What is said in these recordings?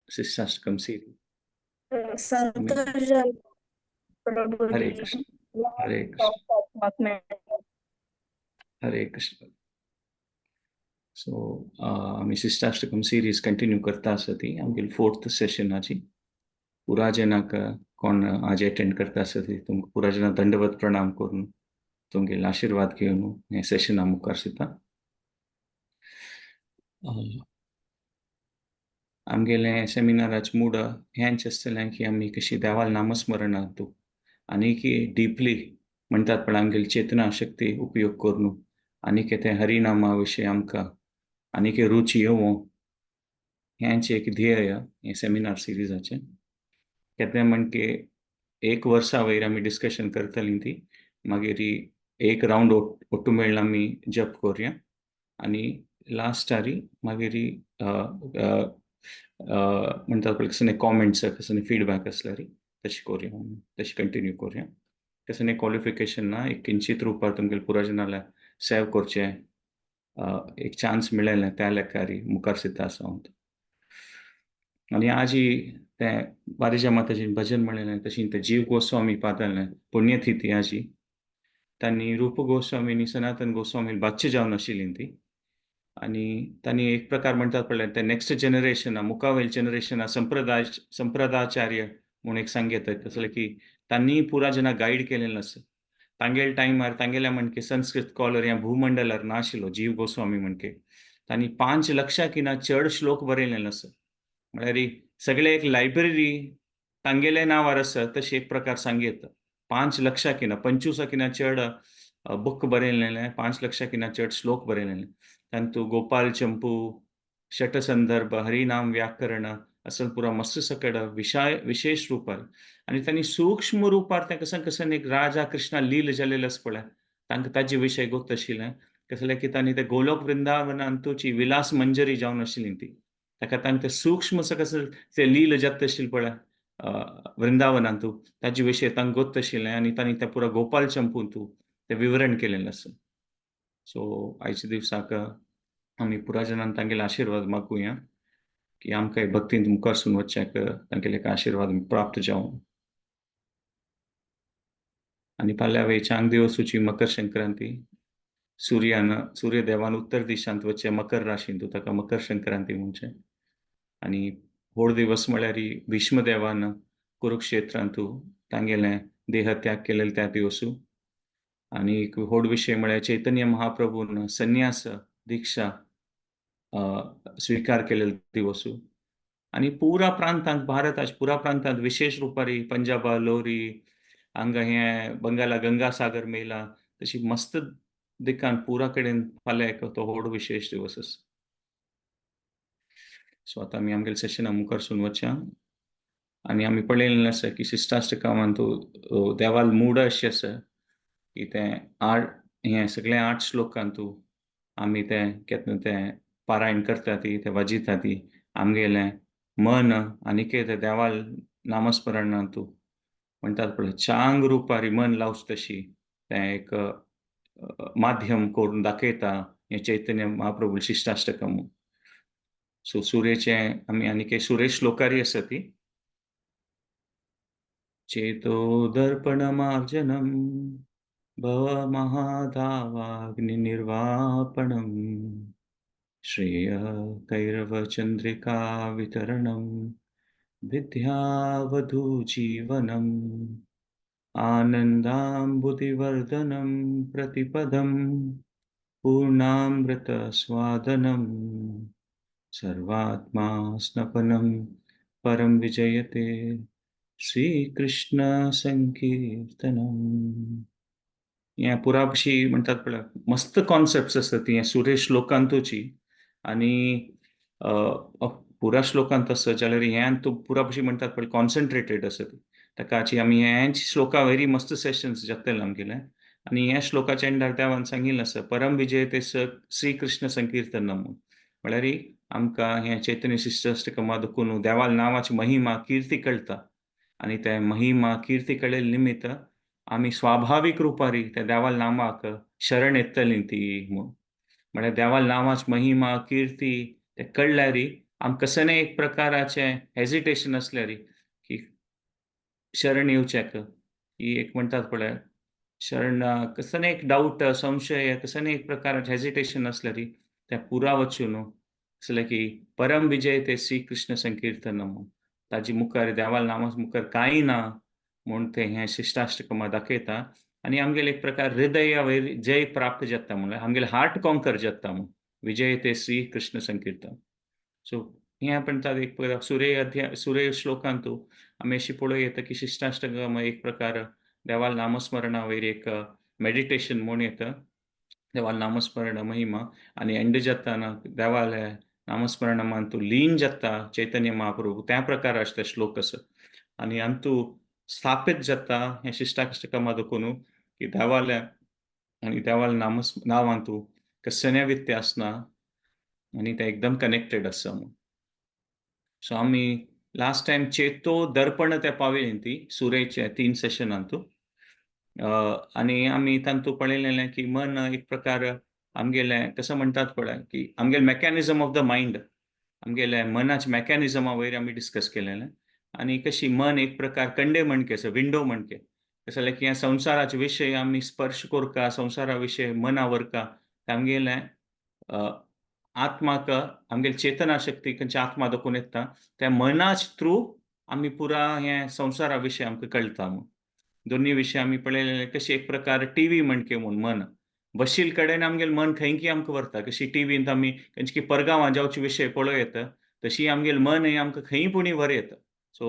शिष्टाष्टकम series. Santosh प्रभु हरे जी। कृष्ण, हरे कृष्ण, हरे कृष्ण. सो आम्ही शिष्टाष्टकम सिरीज कंटिन्यू करता आसती. आमगेली 4th सेशन आजी. पुराजनाक कोण आज अटेंड करता आसती तुमकां पुराजना दंडवत प्रणाम करून तुमगेले आशीर्वाद घेवन हे सेशन मुखार सिता. आमगेले सेमिनाराचें मूड हेंच आसतलें की आमी कशी देवाल नामस्मरण हातू आनी की डीपली म्हणटात पळय आमगेली चेतना शक्ती उपयोग करून आनी ते हरिनामा विशीं आमकां आनी रुची येवं हेंचें एक ध्येय हे सेमिनार सिरीजाचें. केन्ना म्हणजे एक वर्सा वयर आमी डिस्कशन करतलीं ती मागीर एक राउंड ओट्टू मेळून आमी जप करुया आनी लास्टारी मागीर म्हणटात पळय कसले कॉमेंट्स कसले फीडबॅक आसल्यार तशें करुया, तशें कंटिन्यू करुया. कसलें क्वॉलिफिकेशन ना, एक किंचित रुपार तुमगेले पुराजनाला सेव करचें एक चान्स मेळ्ळें त्या लेखारी मुखार सिद्ध आसा हांव. आनी आजी ते बारिजा माताजीन भजन म्हणलेलें तशें ते जीव गोस्वामी पातालें पुण्यतिथी आजी तांणी रूप गोस्वामी आनी सनातन गोस्वामी बादची जावन आशिल्लीं ती आनी तांणी एक प्रकार म्हणटात पळय ते नेक्स्ट जनरेशन मुखावेल जनरेशना संप्रदाचार्य म्हूण एक सांगेत कसले की तांणी पुराजना गायड केलेलें आसा. तांगेले टायमार तांगेल्या म्हणके संस्कृत स्कॉलर ह्या भूमंडलार नाशिल्लो जीव गोस्वामी म्हणके तांणी 5 लक्षाकिना चड श्लोक बरयलेले आसा. म्हळ्यार सगळे एक लायब्ररी तांगेले नांवार आसा तशी एक प्रकार सांगेत 5 लक्षाकिना 25किना चड बुक बरयलेले 5 लक्षाकिना चड श्लोक बरयलेले तांतू गोपाल चंपू शटसंदर्भ हरिनाम व्याकरण असल पुरा मस्त सकड विशेष रूपार आनी तांणी सूक्ष्म रूपार ते कसन एक राजा कृष्णा लील जालेले आसा पळय तांकां ताजे विशय गोत आशिल्लें कसलें की तांणी ते गोलोक वृंदावनांतूची विलास मंजरी जावन आशिल्ली ती ताका तांकां ते सूक्ष्म कसं ते लील जात आशिल्लें पळय वृंदावनांतू ताजे विशय तांकां गोत आशिल्लें आनी तांणी ते पुरा गोपाल चंपूंतू ते विवरण केलेलें आसा. सो आयच्या दिवसाक आमी पुराजनान तांगेले आशीर्वाद मागुया की आमकां भक्तींत मुखार सुन वचच्याक तांगेले आशीर्वाद प्राप्त जावं. आनी फाल्यां वेळच्यान दिवसूची मकर संक्रांती सूर्यदेवान उत्तर दिशांत वचचे मकर राशींत ताका मकर संक्रांती म्हणचे आनी व्हड दिवस म्हळ्यार भीष्मदेवान कुरुक्षेत्रांतू तांगेले देह त्याग केलेले त्या दिवसू आनी व्हड विशय म्हळ्यार चैतन्य महाप्रभून संन्यास दिक्षा स्वीकार केलेले दिवसू आनी पुरा प्रांतांत भारताच्या पुरा प्रांतांत विशेष रूपार पंजाबा लोरी हांगा हे बंगाला गंगासागर मेला तशी मस्त दिकान पुरा कडेन फाल्यां एक तो व्हड विशेष दिवस आसा. सो आतां आमी आमगेले सेशना मुखार सुन वचया आनी आमी पळयलेलें आसा की शिष्टाष्टकामांतू देवाल मूड अशें आसा की ते हे सगळे 8 श्लोकांतू आमी ते केन्ना ते पारायण करता ती ते वाजिता ती आमगेलें मन आनी ते देवाल नामस्मरणांतू म्हणटात पळय चांग रुपार मन लावच तशी ते एक माध्यम करून दाखयता हे चैतन्य महाप्रभू शिष्टाष्टकम. सो सुरेचे आमी आनी सुरेश श्लोकारी आसा ती चेतो दर्पणमार्जनम भवमहादावाग्निर्वापणम् श्रेय कैरवचन्द्रिका वितरणम् विद्यावधूजीवनम् आनन्दाम्बुधिवर्धनं प्रतिपदं पूर्णामृतस्वादनम् सर्वात्मा स्नपनं परं विजयते श्रीकृष्ण संकीर्तनम. हे पुरापशी म्हणटात पळय मस्त कॉन्सेप्ट्स आसता ती सुरेश श्लोकांतूची आनी पुरा श्लोकांत आसा जाल्यार हे तूं पुरापशी म्हणटात पळय कॉन्सन्ट्रेटेड आसा ती ताकाची आमी हे श्लोका वेरी मस्त सेशन्स जातले आमगेले आनी हे श्लोकाच्या एंडार देवान सांगिल्लें आसा परम विजयते श्रीकृष्ण संकीर्तनम म्हळ्यार आमकां हे चैतन्य शिष्टाष्टकमा दुखून देवाल नांवाची महिमा कीर्ती कळटा आनी ते महिमा कीर्ती कळेल निमित्त आमी स्वाभावीक रुपारी त्या देवाल नामाक शरण येतलीं ती म्हळ्यार देवाल नांवाची महिमा कीर्ती ते कळल्यार कसं नाही एक प्रकाराचे हेजिटेशन असल्यारी की शरण येवचें ही एक म्हणतात पळय शरण कसं नाही एक डाऊट संशय कसं नाही एक प्रकाराचें हेजिटेशन असल्यारी त्या पुरा वचून असले की परम विजय ते श्री कृष्ण संकीर्तन म्हूण ताजी मुखार देवाल नामा मुखार कांय ना म्हूण ते हें शिश्टाष्टकमा दाखयता आनी आमगेले एक प्रकार हृदया वयर जय प्राप्त जाता म्हणल्यार आमगेले हार्ट कॉन्कर जाता म्हूण विजय ते श्री कृष्ण संकीर्तन सो हें आपण एक सुरे श्लोकांतू आमी अशी पळोवं येता की शिश्टाष्टकम एक प्रकार देवाल नामस्मरणा वयर एक मेडिटेशन म्हूण येता देवाल नामस्मरण महिमा आनी एंड जाताना देवाल नामस्मरणमांतू लीन जाता चैतन्य महाप्रभू त्या प्रकाराचे ते श्लोक आसा आनी अंतू स्थापीत जाता हें शिश्टाष्टकमा देखून की देवाल आनी देवाल नांवांतू कसन्या व्यत्य आसना आनी ते एकदम कनेक्टेड आसा म्हूण सो आमी लास्ट टायम चेतो दर्पण ते पावयली ती सुरेचे 3 सेशनांतू आनी आमी तांतू पळयलेलें की मन एक प्रकार आमगेलें कसं म्हणटात पळय की आमगेलें मेकॅनिझम ऑफ द मायंड आमगेलें मनाच्या मेकॅनिझमा वयर आमी डिस्कस केलेलें आनी कशी मन एक प्रकार कंडे म्हणके आसा विंडो म्हणके कसं जाल्यार की ह्या संवसाराचे विशय आमी स्पर्श कोरता संवसारा विशय मना व्हरता आमगेलें आत्माक आमगेली चेतना शक्ती खंयची आत्मा दाखोवन येता त्या मनाच थ्रू आमी पुरा हें संवसारा विशय आमकां कळटा म्हूण दोन्ही विशय आमी पळयलेले कशी एक प्रकार टीव्ही म्हणके म्हूण मन बशील कडेन आमगेलें मन खंयकी आमकां व्हरता कशी टीव्हींत आमी खंयची परगांवां जावचे विशय पळोवं येता तशी आमगेलें मन हें आमकां खंयपुणी व्हर येता सो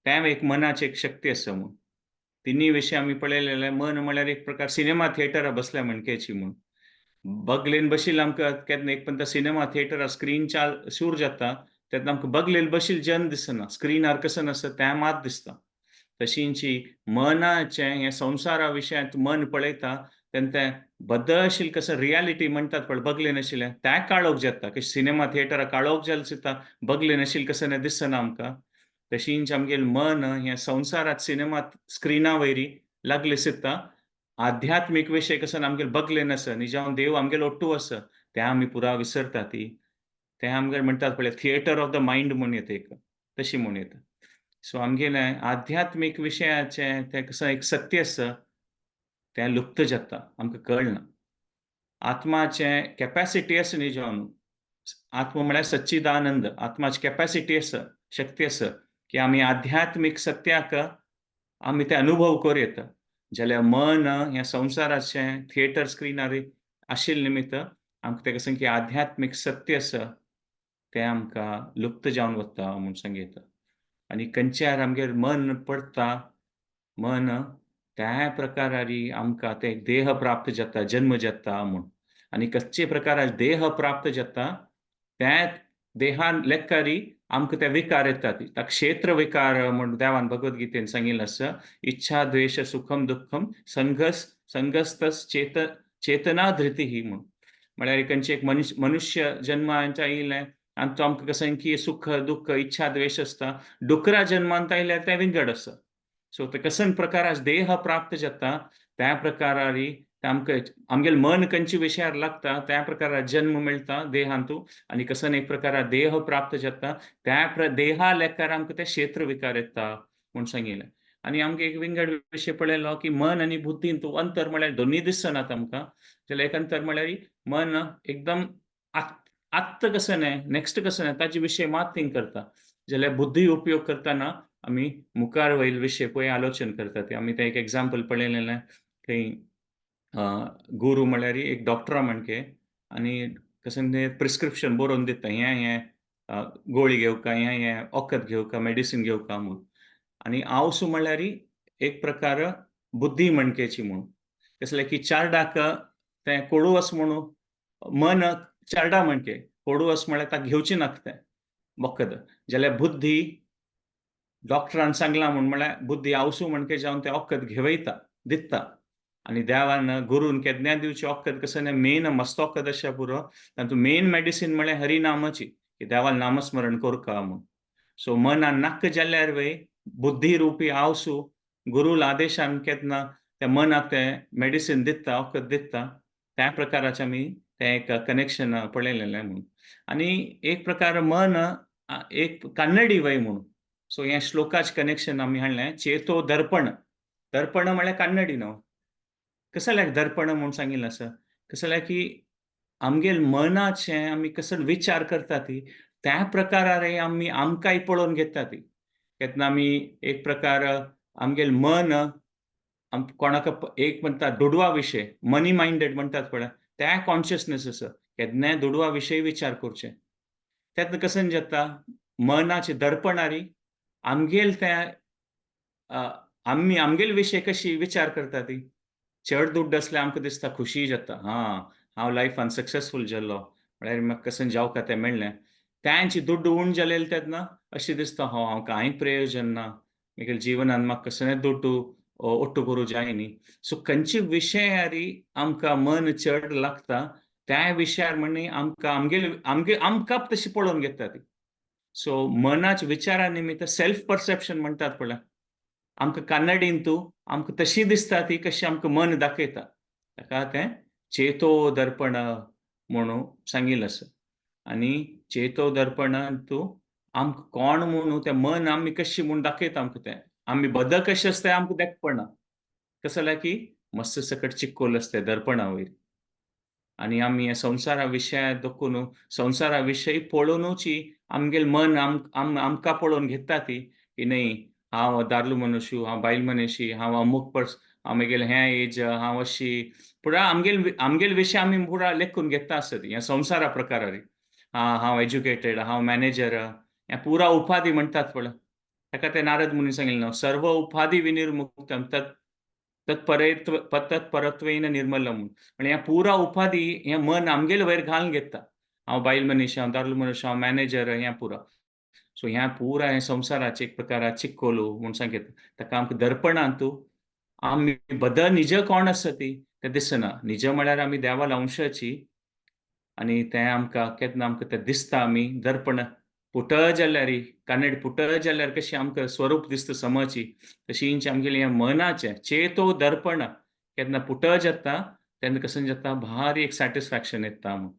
तें एक मनाची एक शक्ती आसा म्हूण तिनी विशय आमी पळयलेले मन म्हळ्यार एक प्रकार सिनेमा थिएटरा बसल्या म्हणकेची म्हूण बगलेन बशील आमकां केन्ना एक पण सिनेमा थिएटरा स्क्रीन शूर जाता तेन्ना आमकां बगलेन बशील जन दिसना स्क्रीनार कसं आसता तें मात दिसता तशींची मनाचें हें संवसारा विशयांत मन पळयता तेन्ना तें बद्दशील कसं रियालिटी म्हणटात पळय बगलेन आशिल्लें तें काळोख जाता कशें सिनेमा थिएटरा काळोख जाल्लो दिसता बगलेन आशिल्लें कसं तें दिसना आमकां तशींच आमगेलें मन हें संवसारांत सिनेमा स्क्रिना वयरी लागले दिसता आध्यात्मीक विशय कसं आमगेले बगलेन आसा न्ही जावन देव आमगेलो ओट्टू आसा तें आमी पुरा विसरता ती तें आमगेले म्हणटात पळय थिएटर ऑफ द मायंड म्हूण येता एक तशी म्हूण येता सो आमगेलें आध्यात्मीक विशयाचें तें कसं एक सत्य आसा तें लुप्त जाता आमकां कळना आत्माचें कॅपॅसिटी आसा न्ही जावन आत्मा म्हळ्यार सच्चिदानंद आत्माची कॅपॅसिटी आसा शक्ती आसा की आमी आध्यात्मीक सत्याक आमी ते अनुभव करूं येता जाल्यार मन ह्या संवसाराचें थिएटर स्क्रिनार आशिल्ले निमित्त आमकां तेका सांग की आध्यात्मीक सत्य आसा तें आमकां लुप्त जावन वता म्हूण सांगयता आनी खंयच्यार आमगेर मन पडटा मन त्या प्रकारारी आमकां ते देह प्राप्त जाता जन्म जाता म्हूण आनी कसचे प्रकाराचे देह प्राप्त जाता त्या देहान लेखारी आमकां ते विकार येतात ताका क्षेत्र विकार म्हूण देवान भगवद्गीतेन सांगिल्लें आसा इच्छा द्वेष सुखम दुःखम संगस्तस चेतना धृती म्हूण म्हळ्यार खंयचे एक मनुष्य जन्मांत आयिल्लें आनी तो आमकां कसं की सुख दुःख इच्छा द्वेष आसता डुकरा जन्मांत आयल्यार तें विंगड आसा सो ते कसन प्रकाराचे देह प्राप्त जाता त्या प्रकारारी आमकां आमगेलें मन खंयच्या विशयार लागता त्या प्रकारा जन्म मेळटा देहांतू आनी कसन एक प्रकारा देह प्राप्त जाता त्या देहा लेखार आमकां ते क्षेत्र विकार येता म्हूण सांगिल्लें आनी आमकां एक विंगड विशय पळयलो की मन आनी बुद्दींतू अंतर म्हळ्यार दोनूय दिसनात आमकां जाल्यार एक अंतर म्हळ्यार मन एकदम आत्त कसं न्हय नेक्स्ट कसं न्हय ताचे विशय मात थिंक करता जाल्यार बुद्धी उपयोग करतना आमी मुखार वयले विशय पळय आलोचन करता ते आमी ते एक एग्जांपल पळयलेलें खंय गुरू म्हळ्यार एक डॉक्टरा म्हणके आनी कसं ते प्रिस्क्रिप्शन बरोवन दिता हें गोळी घेवका हें वखद घेवका मेडिसीन घेवका म्हूण आनी आवसू म्हळ्यार एक प्रकार बुद्धी म्हणकेची म्हूण कसलें की चार्डाक तें कोडू आसा म्हणून मन चार्डा म्हणके कोडू आसा म्हळ्यार ताका घेवची नाका तें वखद जाल्यार बुद्धी डॉक्टरान सांगलां म्हळ्यार बुद्धी आवसू म्हणके जावन तें वखद घेवयता दिता आनी देवान गुरून केदन्या दिवची वखद कसं मेन मस्त वखद आसा पुरो तातूंत मेन मेडिसीन म्हळ्यार हरिनामाची की देवाल नामस्मरण करता म्हूण सो मनान नाका जाल्यार वय बुद्धी रुपी आवसू गुरू आदेशान केन्ना त्या मनाक तें मेडिसीन दिता वखद दिता त्या प्रकाराचें आमी तें एक कनेक्शन पळयलेलें म्हूण आनी एक प्रकार मन एक कन्नडी वय म्हणून. सो हे श्लोकाच कनेक्शन आम्ही हाडलें. चेतो दर्पण. दर्पण म्हळ्यार कन्नडी न्हू. कसं जाल्यार दर्पण म्हणून सांगिल्लें आसा. कसं जाल्यार की आमगेल मनाचें आमी कसो विचार करता ती, त्या प्रकारान आमी आमकांय पळोवन घेता ती. केन्ना आमी एक प्रकार आमगेल मन कोणाक एक म्हणटा दुडवा विशय, मनी माइंडेड म्हणटात पळय, त्या कॉन्शियसनेस आसा. केन्नाय दुडवा विशयी विचार करचे. तेन्ना कशें जाता, मनाचे दडपणारी आमगेल त्या आमी आमगेल विशय कशी विचार करता ती. चड दुड्ड आसल्यार आमकां दिसता खुशी जाता. हांव लायफान सक्सेसफूल जाल्लो. म्हळ्यार म्हाका कशें जावं तें मेळ्ळें. तांची दुड्ड उण जालेली तेन्ना अशें दिसता हांव कांय प्रयोजन ना. म्हगेल्या जिवनान म्हाका कसलें दुड्ड ओट्टू करूं जायनी. सो खंयचे विशयारी आमकां मन चड लागता, त्या विशयार म्हणी आमकां आमकां तशी पळोवन घेता ती. सो मनाच्या विचारा निमित्त सेल्फ परसेप्शन म्हणटात पळय. आमकां कन्नडींतू आमकां तशी दिसता ती कशी आमकां मन दाखयता. ताका तें चेतो दर्पण म्हणून सांगिल्लें आसा. आनी चेतो दर्पणांतू आमकां कोण म्हणून तें मन आमी कशी म्हूण दाखयता आमकां तें. आमी बदक कशे आसता तें आमकां देख पडना. कसं जाल्यार की मस्त सकट चिक्कोल आसता दर्पणा वयर. आनी आमी ह्या संवसारा विशयाक देखून संवसारा विशयी पळोवनूच आमगेलें मन आमकां पळोवन घेता ती, की न्हय हांव दादलो मनशू, हांव बायल मनीस, हांव अमूक हांव म्हगेलें हें एज, हांव अशी पुरा आमगेल विशय आमी पुरा लेखून घेता आसता ती ह्या संवसारा प्रकारारी. हांव एज्युकेटेड, हांव मॅनेजर, हें पुरा उपाधी म्हणटात पळय. ताका ते नारद मुनी सांगिल्लें सर्व उपाधी विनिर्मुक्तम तत्परत्वेन निर्मलम. म्हणजे ह्या पुरा उपाधी हें मन आमगेले वयर घालून घेता. हांव बायल मनीस, हांव दादलो मनीस, हांव मॅनेजर हें पुरा. सो ह्या पुरा हें संवसाराचें एक प्रकाराचें चिक्कोलो म्हूण सांगता. ताका आमकां दर्पणांतू आमी बदल निज कोण आसा ती तें दिसना. निज म्हळ्यार आमी देवाल अंशाची आनी तें आमकां केन्ना आमकां तें दिसता आमी दर्पण पुटळ जाल्यारी कन्नड पुटळ जाल्यार कशी आमकां स्वरूप दिसता समची, तशींच आमगेलें हें मनाचें चेतो दर्पण केन्ना पुटळ जाता तेन्ना कशें जाता भारी एक सॅटिस्फॅक्शन येता म्हूण.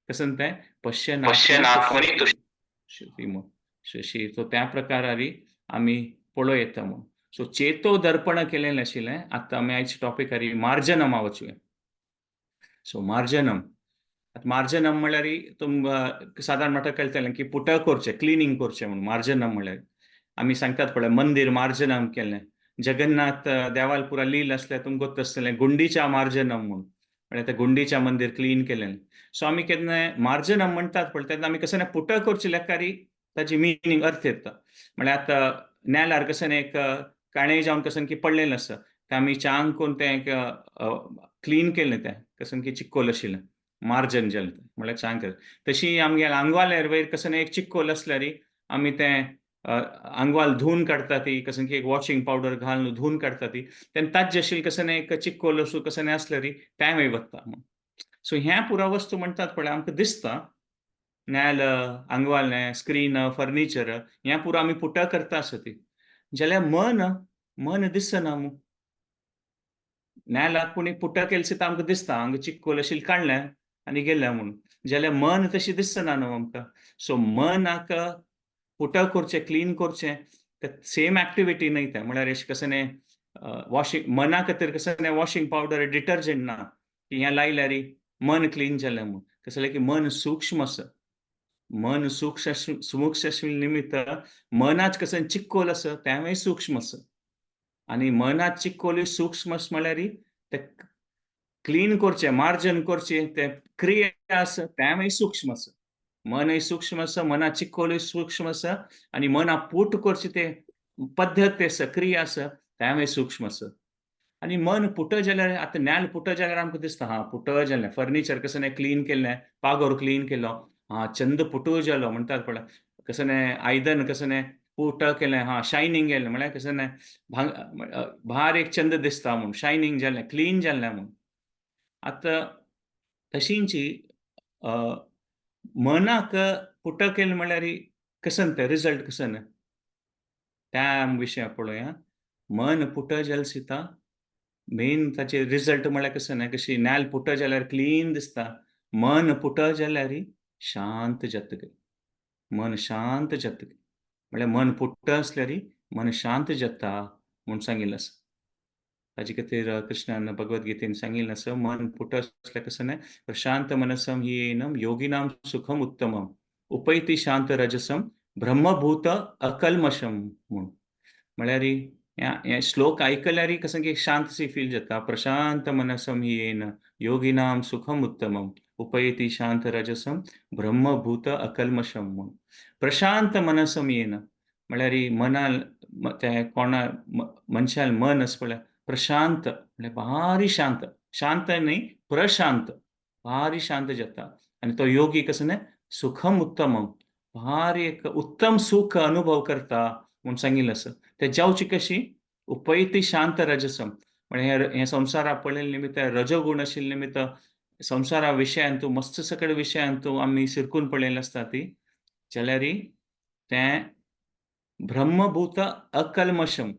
कशें तें पश्यनात्मनी तुष्टी म्हूण. अशी सो त्या प्रकारारी आमी पळोव येता म्हूण. सो चेतो दर्पण केलेलें आशिल्लें. आतां आमी आयच्या टॉपिकारी मार्जनमा वचूया. सो मार्जनम. आतां मार्जनम म्हळ्यार तुमकां सादारण म्हाका कळटलें की पुटळ करचें, क्लिनींग करचें म्हणून मार्जनम म्हळ्यार. आमी सांगतात पळय मंदीर मार्जनम केलें. जगन्नाथ देवाल पुरा लील आसल्यार तुमकां गोत्त आसतलें गुंडीच्या मार्जनम म्हणून. म्हळ्यार तें गुंडीच्या मंदीर क्लीन केलें. सो आमी केन्नाय मार्जनम म्हणटात पळय तेन्ना आमी कशें पुटळ करचे लेकारी ताची मिनींग अर्थ येता. म्हळ्यार आतां नेल्यार कशें एक काणय जावन कशें की पडलेलें आसा. तें आमी चांग करून तें क्लीन केलें तें कशें की चिक्कोल आशिल्लें. मार्जन जेलें म्हळ्यार चांग केलें. तशी आमगेल्या आंगवाल्या वयर कशें एक चिक्कोल आसल्यार आमी तें आंगवाल धुवन काडटा ती कशें की एक वॉशिंग पावडर घालून धुवन काडटा ती. तेन्ना ताजे आशिल्ली कशें एक चिक्कोल असो कशें आसल्यार त्या वय वता. सो ह्या पुरा वस्तू म्हणटात पळय आमकां दिसता नेल, आंगवालें, स्क्रीन, फर्निचर हें पुरो आमी पुटळ करता आसता ती. जाल्यार मन दिसना म्हूण. नेलाक कोणी पुटळ केलें सुद्दां आमकां दिसता हांगा चिक्कोल आशिल्लें काडलें आनी गेलें म्हणून. जाल्यार मन तशें दिसना न्हू आमकां. सो मनाक पुटळ करचें, क्लीन करचें तें सेम एक्टिविटी न्हय तें. म्हळ्यार अशें कशें वॉशिंग मना खातीर कशें वॉशिंग पावडर, डिटर्जंट ना की हें लायल्यार मन क्लीन जालें म्हूण. कशें जाल्यार की मन सूक्ष्म आसा. मन सूक्ष्म आशिल्ले निमित्त मनाच कशें चिक्कोल आसा तेंवूय सूक्ष्म आसा. आनी मनात चिक्कोल सूक्ष्म आसा म्हळ्यार तें क्लीन करचें, मार्जन करचें तें क्रिया आसा तेंवूय सूक्ष्म आसा. मनय सूक्ष्म आसा, मनात चिक्कोलूय सूक्ष्म आसा आनी मना पूट करचें तें पद्दत आसा, क्रिया आसा तेंवूय सूक्ष्म आसा. आनी मन पुटळ जाल्यार आतां नेल पुटळ जाल्यार आमकां दिसता पुटळ जालें. फर्निचर कशें क्लीन केलें, पागोर क्लीन केलो, चंद पुटूळ जालो म्हणटात पळय. कशें आयदन कशें पुटळ केलें, शायनींग गेलें म्हळ्यार कशें भार एक चंद दिसता म्हूण, शायनींग जालें, क्लीन जालें म्हूण. आतां तशींच मनाक पुटळ केलें म्हळ्यार कशें तें रिजल्ट कशें त्या विशयां पळोवया. मन पुटळ जालें सुद्दां मेन ताचे रिजल्ट म्हळ्यार कशें कशी नेल पुटळ जाल्यार क्लीन दिसता. मन पुटळ जाल्यार शांत जाता. मन शांत जातकीर म्हळ्यार मन पुट्ट असल्यार मन शांत जाता म्हूण सांगिल्लें आसा. ताजे खातीर कृष्णान भगवद्गीतेन सांगिल्लें आसा, मन पुट्ट असल्यार कसं न्हय, प्रशांत मनसम हि येनम योगिनाम सुखम उत्तमम उपैति शांत रजसम ब्रह्मभूत अकल्मशम म्हूण. म्हळ्यार हे श्लोक आयकल्यार कसं की शांतशी फील जाता. प्रशांत मनसम हि येन योगिनाम सुखम उत्तमम उपैति शांत रजसम ब्रह्मभूत अकल्मशम म्हूण. प्रशांत मनसम येन म्हळ्यार मनाल ते कोणा मनशाल मन आसा पळय प्रशांत म्हळ्यार भारी शांत. शांत न्हय, प्रशांत. भारी शांत जाता. आनी तो योगी कसो न्हय सुखम उत्तमम भारी एक उत्तम सुख अनुभव करता म्हूण सांगिल्लें आसा. ते जावची कशी उपैति शांत रजसम म्हळ्यार हे संवसाराक पळयले निमित्त रजोगुण आशिल्ले निमित्त संवसारा विशयान तूं मस्त सकळ विशयान तूं आमी शिरकून पळयलें आसता ती जाल्यार तें ब्रह्मभूत अकल्मशम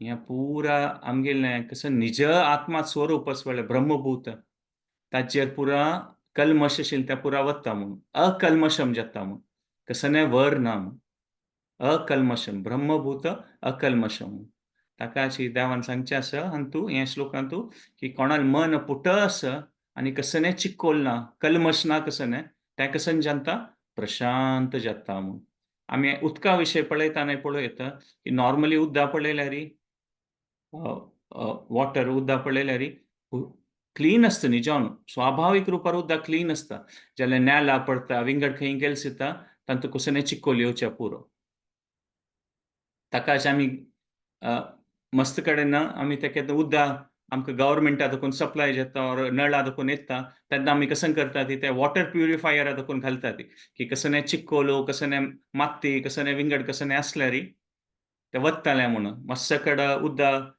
हें पुरा आमगेलें कसं निज आत्मा स्वरूप आसा पळय ब्रह्मभूत ताचेर पुरा कल्मश आशिल्लें तें पुरा वता म्हूण अकल्मशम जाता म्हूण कसं न्हय वर ना म्हूण अकल्मशम ब्रह्मभूत अकल्मशम ताका अशी देवान सांगचें आसा आनी तूं हे श्लोकान तूं की कोणाल मन पुट्ट आसा आनी कसं न्हय चिक्कोल ना कल्मश ना कसं न्हय तें कसं जाता प्रशांत जाता म्हूण. आमी उदका विशय पळयता आनी पळयता की नॉर्मली उदक पळयल्यार वॉटर उदक पळयल्यार क्लीन आसता न्ही जावन स्वाभावीक रुपार उदक क्लीन आसता. जाल्यार नेला पडटा विंगड खंय गेले सुद्दां तातूंत कसो न्हय चिक्कोल येवचे पुरो. ताकाच आमी मस्त कडेन आमी ते केन्ना उदक आमकां गव्हर्मेंटा देखून सप्लाय जाता ऑर नळा देखून येता तेन्ना आमी कशें करता ते वॉटर प्युरिफायरा देखून घालतात की कसो न्हय चिक्कोल कसो न्हय माती कसो न्हय विंगड कसो न्हय आसल्यार ते वतले म्हणून मातसो उदक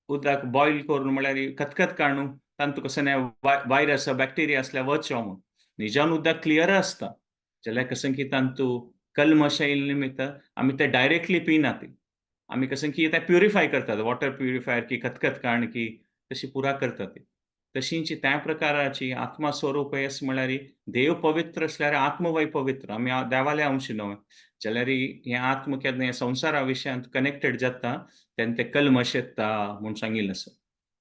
उदक बॉयल करून म्हळ्यार खतखत काडून तातूंत कसो न्हय वायरस बॅक्टेरिया आसल्यार वचो म्हूण. न्हिजावन उदक क्लियर आसता जाल्यार कशें की तातूंत कल्मश येयले निमित्त आमी ते डायरेक्टली पिनात. आमी कशें की ते प्युरिफाय करतात वॉटर प्युरिफायर की खतखत काडून की तशी पुरा करतात. तशींच त्या प्रकाराची आत्मा स्वरूप आसा म्हळ्यार देव पवित्र आसल्यार आत्मवय पवित्र आमी देवाले अंश न्हय जाल्यार हे आत्म केन्ना हे संवसारा विशयांत कनेक्टेड जाता तेन्ना ते कल्मश येता म्हूण सांगिल्लें आसा.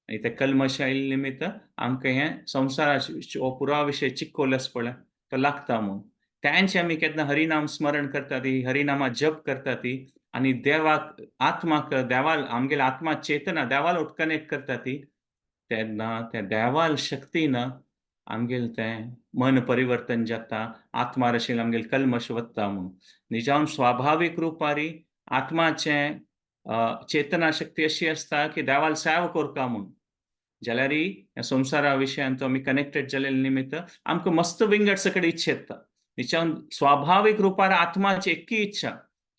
आनी ते कल्मश आयिल्ले निमित्त आमकां हे संवसाराचो पुरा विशय चिक्कोल आसा पळय तो लागता म्हूण. तांचे आमी केन्ना हरिनाम स्मरण करतात हरिनामा जप करतात आनी देवाक आत्माक देवाल आमगेले आत्मा चेतना देवाल कनेक्ट करतात तेन्ना त्या देवाल शक्तीन आमगेलें तें मन परिवर्तन जाता आत्मार आशिल्लें आमगेलें कल्मश वता म्हूण. न्हिजावन स्वाभावीक रुपार आत्माचें चेतना शक्ती अशी आसता की देवाल सेवा करता म्हूण. जाल्यार ह्या संवसारा विशयांत आमी कनेक्टेड जाल्ले निमित्त आमकां मस्त विंगड सकयल इच्छा येता. न्हिजावन स्वाभावीक रुपार आत्माची एक्की इच्छा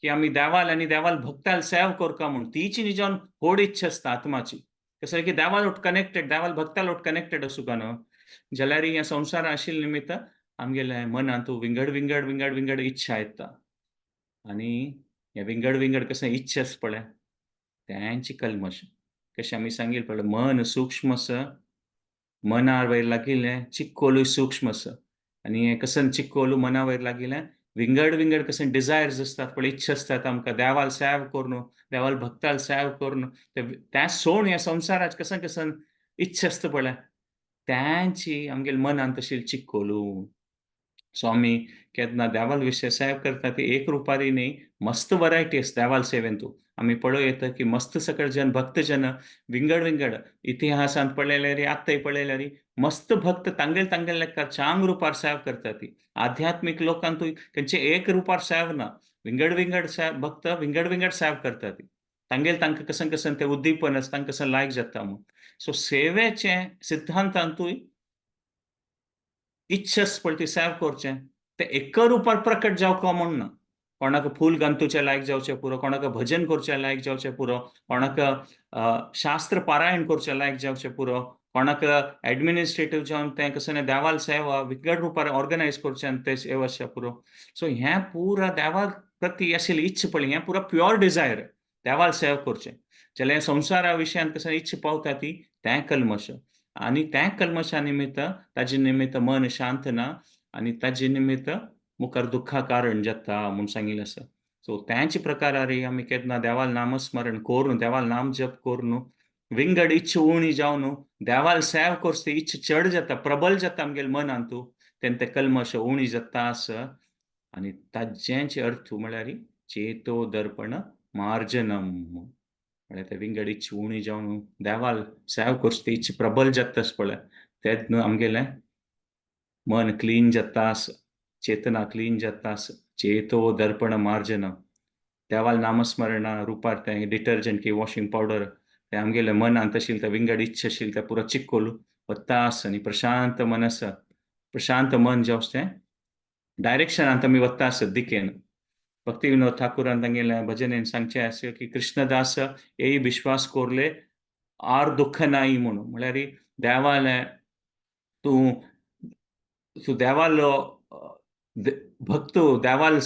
की आमी देवाल आनी देवाल भक्ताल सेवा करता म्हूण तीच न्हिजावन व्हड इच्छा आसता आत्माची. कसं की देवाल कनेक्टेड देवाल भक्ताल कनेक्टेड आसूं काय न्हय जाल्यार ह्या संवसारा आशिल्ले निमित्त आमगेल्या मनांत विंगड विंगड विंगड विंगड इच्छा येता. आनी हे विंगड विंगड कसं इच्छा आसा पळय तेंची कल्मश. कशें आमी सांगिल्लें पळय मन सूक्ष्म आसा मना वयर लागिल्लें चिक्कोलूय सूक्ष्म आसा. आनी हें कसं चिक्कोल मना वयर लागिल्लें विंगड विंगड कशें डिझायर्स आसतात पळय इच्छा आसतात आमकां देवाल सेवा करून देवाल भक्ताल सेवा करून तें सोडून ह्या संवसारात कसं कसं इच्छा आसता पळय तेंची आमगेल्या मनांत आशिल्ली चिक्कोलू. सो आमी केन्ना देवाल विशय सेवा करता ती एक रुपारी न्हय मस्त वरायटी आसा देवाल सेवेंतू. आमी पळयता की मस्त सकळ जन भक्त जन विंगड विंगड इतिहासांत पळयल्यार आत्ताय पळयल्यार मस्त भक्त तांगेले चांग रुपार सेवा करतात. आध्यात्मीक लोकांतूय खंयचे एक रुपार सेवा ना विंगड विंगड भक्त विंगड विंगड सेवा करतात. तांकां कसं कसं तें उद्दीपन आसा तांकां कसं लायक जाता म्हूण. सो सेवेचे सिद्धांतांतूय इच्छा आसा पळय ती सेवा करचें तें एक्क रुपार प्रकट जावचो म्हूण ना. कोणाक फूल घालतुचे लायक जावचें पुरो कोणाक भजन करचें लायक जावचें पुरो कोणाक शास्त्र पारायण करचें लायक जावचें पुरो कोणाक एडमिनिस्ट्रेटीव जावन तें कसं देवाल सेवा विंगड रुपार ऑर्गनायज करचें आनी तें सेवा आसचें पुरो. सो हें पुरा देवा प्रती आशिल्ली इच्छा पळय हें पुरो प्युअर डिझायर देवाल सेवा करचें जाल्यार संवसारा विशयांत कसं इच्छा पावता ती तें कल्मश. आनी त्या कल्मशा निमित्त ताजे निमित्त मन शांत ना आनी ताजे निमित्त मुखार दुःखा कारण जाता म्हूण सांगिल्लें आसा. सो तेंचे प्रकारारी आमी केन्ना देवाल नामस्मरण करून, देवाल नाम जप करून विंगड इच्छा उणी जावन देवाल सेवा करची ती इच्छा चड जाता, प्रबल जाता आमगेल्या मनांतू. तेन्ना ते कल्मश उणी जाता आसा. आनी ताजेंचे अर्थ म्हळ्यार चेतो दर्पण मार्जनम. म्हळ्यार ते विंगड इच्छा उणी जावन देवाल सेवा करची ती इच्छा प्रबल जाता आसा पळय, तेन्ना आमगेलें मन क्लीन जाता आसा, चेतना क्लीन जाता आसा. चेतो दर्पण मार्जनम. देवाल नामस्मरणा रुपार तें डिटर्जंट की वॉशिंग पावडर तें आमगेल्या मनांत आशिल्लें तें विंगड इच्छा आशिल्लें तें पुरो चिक्कोल वता आसा आनी प्रशांत मन आसा. प्रशांत मन जें आसा तें डायरेक्शनांत आमी वता आसत दिकेन. भक्ती विनोद ठाकुरान तांगेलें भजनेन सांगचें आसा की कृष्णदास येई विश्वास कोरले आर दुःख नाई म्हणून. म्हळ्यार देवाल तूं तूं देवाल भक्त देवाल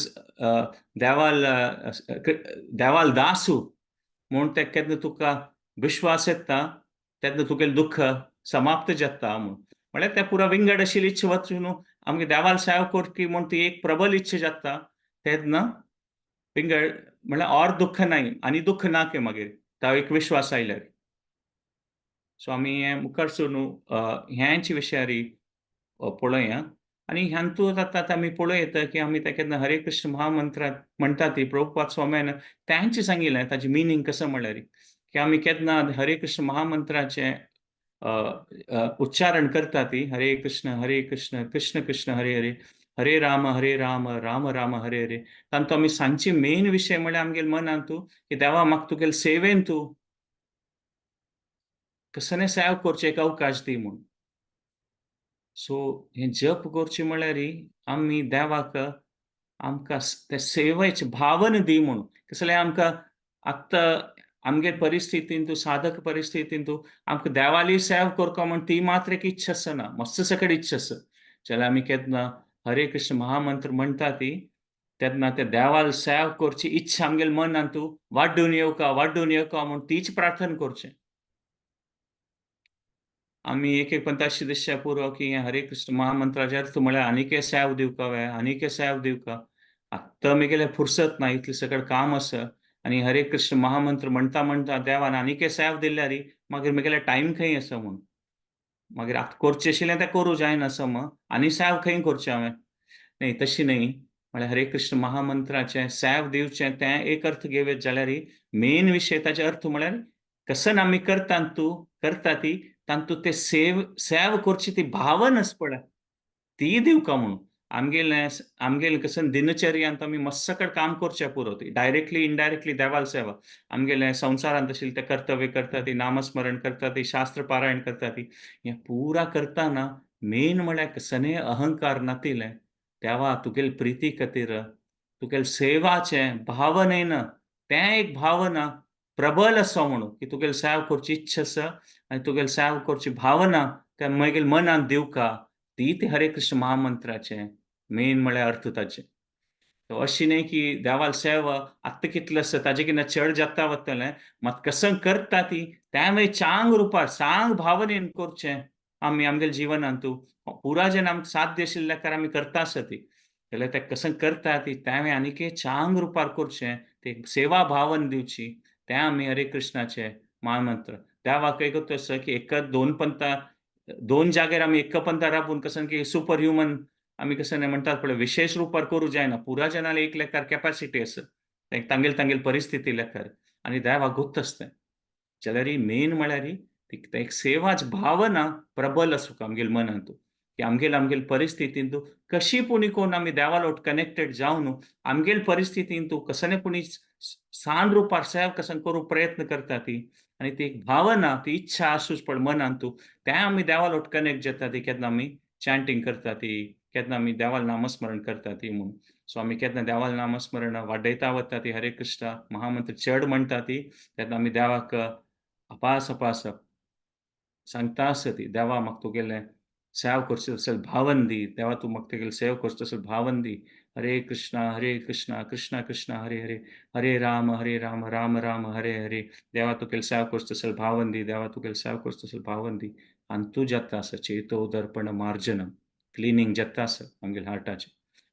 देवाल देवाल दास म्हूण ते केन्ना तुका विश्वास येता तेन्ना तुगेलें दुःख समाप्त जाता म्हूण. म्हळ्यार ते पुरो विंगड आशिल्ली इच्छा वचून आमगे देवाल सेवा करची म्हूण ती एक प्रबल इच्छा जाता तेन्ना विंगड म्हळ्यार और दुःख नाई आनी दुःख ना के मागीर तो एक विश्वास आयल्यार. सो आमी हें मुखार सरन ह्याच विशयारी पळोवया. आनी हातूंत आतां आमी पळयत की आमी ते केन्ना हरे कृष्ण महामंत्र म्हणटा ती प्रभुपाद स्वाम्यान तेंचे सांगिल्लें ताचें मिनींग कसो म्हळ्यार की आमी केन्ना हरे कृष्ण महामंत्राचें उच्चारण करता ती हरे कृष्ण कृष्ण कृष्ण हरे हरे, हरे राम राम राम हरे हरे. तांतूं आमी सांगचे मेन विशय म्हळ्यार आमगेल्या मनांत की देवा म्हाका तुगेले सेवेन तूं कसले सेवा करचें एक अवकाश दी म्हूण. सो हें जप करचें म्हळ्यार आमी देवाक आमकां ते सेवेची भावना दी म्हणून. कसलें आमकां आत्तां आमगे परिस्थितींत साधक परिस्थितींत आमकां देवाली सेवा करता म्हूण ती मात्र एक इच्छा आसना, मस्त सकट इच्छा आसा. जाल्यार आमी केन्ना हरे कृष्ण महामंत्र म्हणटा ती तेन्ना ते देवाल सेवा करची इच्छा आमगेल्या मनांत वाडून येवका म्हूण तीच प्रार्थना करचें. आमी एक पंताशी दिसच्या पुरो की हरे कृष्ण महामंत्राचे अर्थ म्हळ्यार आनीकय सेवा दिवका आनीकय सेवा दिवका. आत्तां म्हगेलें फुरसत ना, इतलें सकट काम आसा आनी हरे कृष्ण महामंत्र म्हणटा देवान आनीकय सेवा दिल्यार मागीर म्हगेलें टायम खंय आसा म्हूण. मागीर आतां करचें आशिल्लें तें करूं जायना सम आनी सेवा खंय करचें हांवें. न्ही तशें न्ही. म्हळ्यार हरे कृष्ण महामंत्राचें सेवा दिवचें तें एक अर्थ घेवत जाल्यार मेन विशय ताचे अर्थ म्हळ्यार कसन आमी करता ती तांतूं ते सेवा करची ती भावना आसा पळय ती दिवका म्हणून. आमगेलें कसन दिनचर्यांत आमी मस्सकट काम करचें पुरो ती डायरेक्टली इनडायरेक्टली देवाल सेवा. आमगेलें संवसारांत आशिल्लें तें कर्तव्य करता ती नामस्मरण करता ती शास्त्र पारायण करता ती हें पुरा करतना मेन म्हळ्यार कसनय अहंकार नातिलें. देवा तुगेले प्रिती खातीर तुगेले सेवाचें भावनेन तें एक भावना प्रबल आसा म्हणून की तुगेली सेवा करची इच्छा आसा आनी तुगेली सेवा करची भावना त्या म्हगेल्या मनांत दिवका. ती ते हरे कृष्ण महामंत्राचें मेन म्हळ्यार अर्थ ताचें. अशें न्ही की देवाली सेवा आत्तां कितलें आसा ताजेकिना चड जाता वतलें मात कसन करता ती त्या मागीर चांग रुपार सांग भावनेन करचें आमी आमगेल्या जिवनांत पुरा जेन्ना आमकां साध्य आशिल्ल्या कारणान आमी करता आसत ती जाल्यार तें कसन करता ती त्या मागीर आनीकय चांग रुपार करचें ती सेवा भावना दिवची तें आमी हरे कृष्णाचें महामंत्र. देवाक एकूच आसा की एकच दोन पंथां दोन जाग्यार आमी एक्क पंथा राबून कसन की सुपर ह्युमन आमी कसन म्हणटात पळय विशेश रुपार करूं जायना. पुरा जनाली एक लेखार कॅपॅसिटी आसा. तांगेली परिस्थिती लेखार आनी देवाक गुप्त आसता. जाल्यार मेन म्हळ्यार एक सेवाच भावना प्रबल आसूं आमगेल्या मनांत की आमगेल्या परिस्थितींत कशी पुणी कोण आमी देवा लोट कनेक्टेड जावन आमगेल्या परिस्थितींत कसले पुणी सान रुपार सेवा कसन करूं प्रयत्न करता ती आनी ती एक भावना ती इच्छा आसूच पळय मनांत तें आमी देवा लोट कनेक्ट जाता ती केन्ना आमी चॅन्टिंग करता ती केन्ना आमी देवाल नामस्मरण करता ती म्हणून. सो आमी केन्ना देवाल नामस्मरण वाडयता वता ती हरे कृष्ण महामंत्र चड म्हणटा ती तेन्ना आमी देवाक अपास सांगता आसा ती देवा म्हाका तुगेलें सेवा करची तसली भावना दी. देवा तूं म्हाका तुगेली सेवा करची तसली भावना दी. हरे कृष्ण कृष्ण कृष्ण हरे हरे, हरे राम राम राम हरे हरे. देवा तुगेली सेवा करची तसली भावना दी. देवा तुगेली सेवा करची तसली भावना दी. आनी तूं जाता आसा चेतो दर्पण मार्जनम क्लिनींग जाता आसा आमगेल्या हार्टाचें.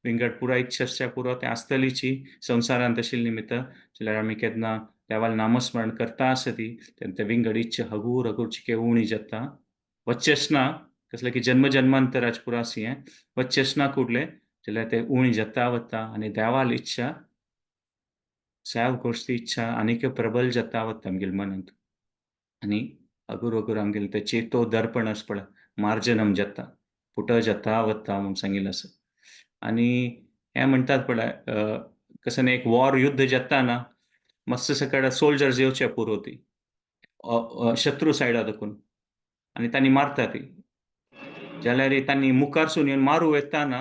विंगड पुरा इच्छा पुरो तें आसतलीची संवसारांत आशिल्ली निमित्त जाल्यार आमी केन्ना देवाल नामस्मरण करता आसतली तेन्ना ते विंगड इच्छा हगूर हगूरची उणी जाता वच्चेच ना कसले की जन्म जन्मांतराचे पुरो आसी हें वच्चेच ना कुडले जाल्यार ते उणी जाता वता आनी देवाल इच्छा सेव कोर्सची इच्छा आनीक प्रबल जाता वता आमगेल्या मनांत आनी हगूर हगूर आमगेलें तें चेतो दर्पण आसा पळय मार्जनम जाता पुट जाता वता म्हूण सांगिल्लें आसा आनी हें म्हणटात पळय कसं एक वॉर युद्ध जाता ना मस्त सकड सोल्जर्स येवचे पुरोती शत्रू सायडा देखून आनी तांणी मारता ती जाल्यार तांणी मुखारसून येवन मारूं येताना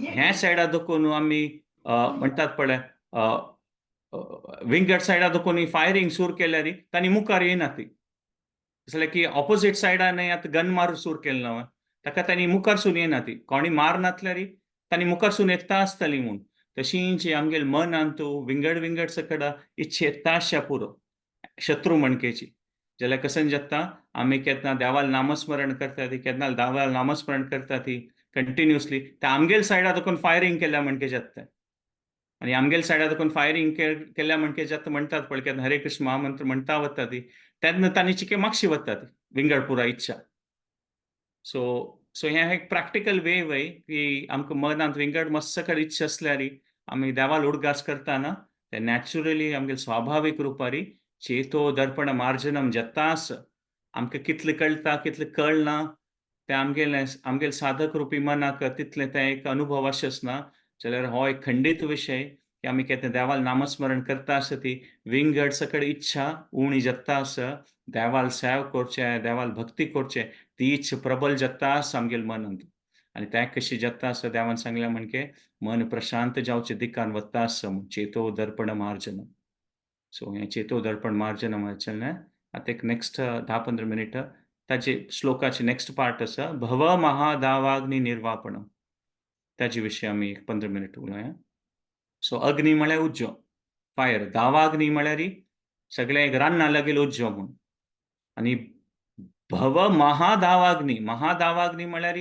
हे सायडा देखून आमी म्हणटात पळय विंगड सायडा देखून फायरींग सुरू केल्यार तांणी मुखार येयना ती जाल्यार की ऑपोजीट सायडान आतां गन मारूं सुरू केलें न्हय ताका तांणी मुखारसून येना ती कोणी मार नासल्यार तांणी मुखारसून येता आसतली म्हूण तशींच आमगेल्या मनांत विंगड सकड इच्छा येता आसच्या पुरो शत्रू मणकेची जाल्यार कसन जाता आमी केन्ना देवाल नामस्मरण करता ती केन्ना देवाल नामस्मरण करता ती कंटिन्युअसली ते आमगेल्या सायडा देखून फायरींग केल्या म्हणके जाता आनी आमगेल्या सायडा देखून फायरींग केल्या म्हणके जाता म्हणटात पळय केन्ना हरे कृष्ण महामंत्र म्हणटा वता ती तेन्ना तांणी चिके मागशी वता ती विंगड पुरा इच्छा सो हें एक प्रॅक्टिकल वे वय की आमकां मनांत विंगड मस्त सकड इच्छा आसल्यार आमी देवाल उडगास करतना ते नॅचुरली आमगेले स्वाभावीक रुपारी चेतो दर्पण मार्जनम जातास आमकां कितलें कळटा कितलें कळना तें आमगेले साधक रुपी मनाक तितलें तें एक अनुभव आसना जाल्यार हो एक खंडीत विशय की आमी केन्ना देवाल नामस्मरण करता आसती विंगड सकड इच्छा उणी जाता आसा देवाल सेव करचें देवाल भक्ती करचें ती इच्छा प्रबल जाता आसा आमगेल्या मनांत आनी तें कशें जाता आसा देवान सांगलें म्हणके मन प्रशांत जावचें दिकान वता आसा चेतो दर्पण मार्जन सो हें चेतो दर्पण मार्जन म्हणचें आतां एक नेक्स्ट 10-15 मिनिटां ताचे श्लोकाचे नेक्स्ट पार्ट आसा भव महादावाग्नी निर्वापणम ताजे विशीं आमी 15 मिनिट उलोवया सो अग्नी म्हळ्यार उज्जो फायर दावाग्नी म्हळ्यार सगळें एक रान्ना लागील उज्जो म्हूण आनी भव महादावाग्नी म्हळ्यार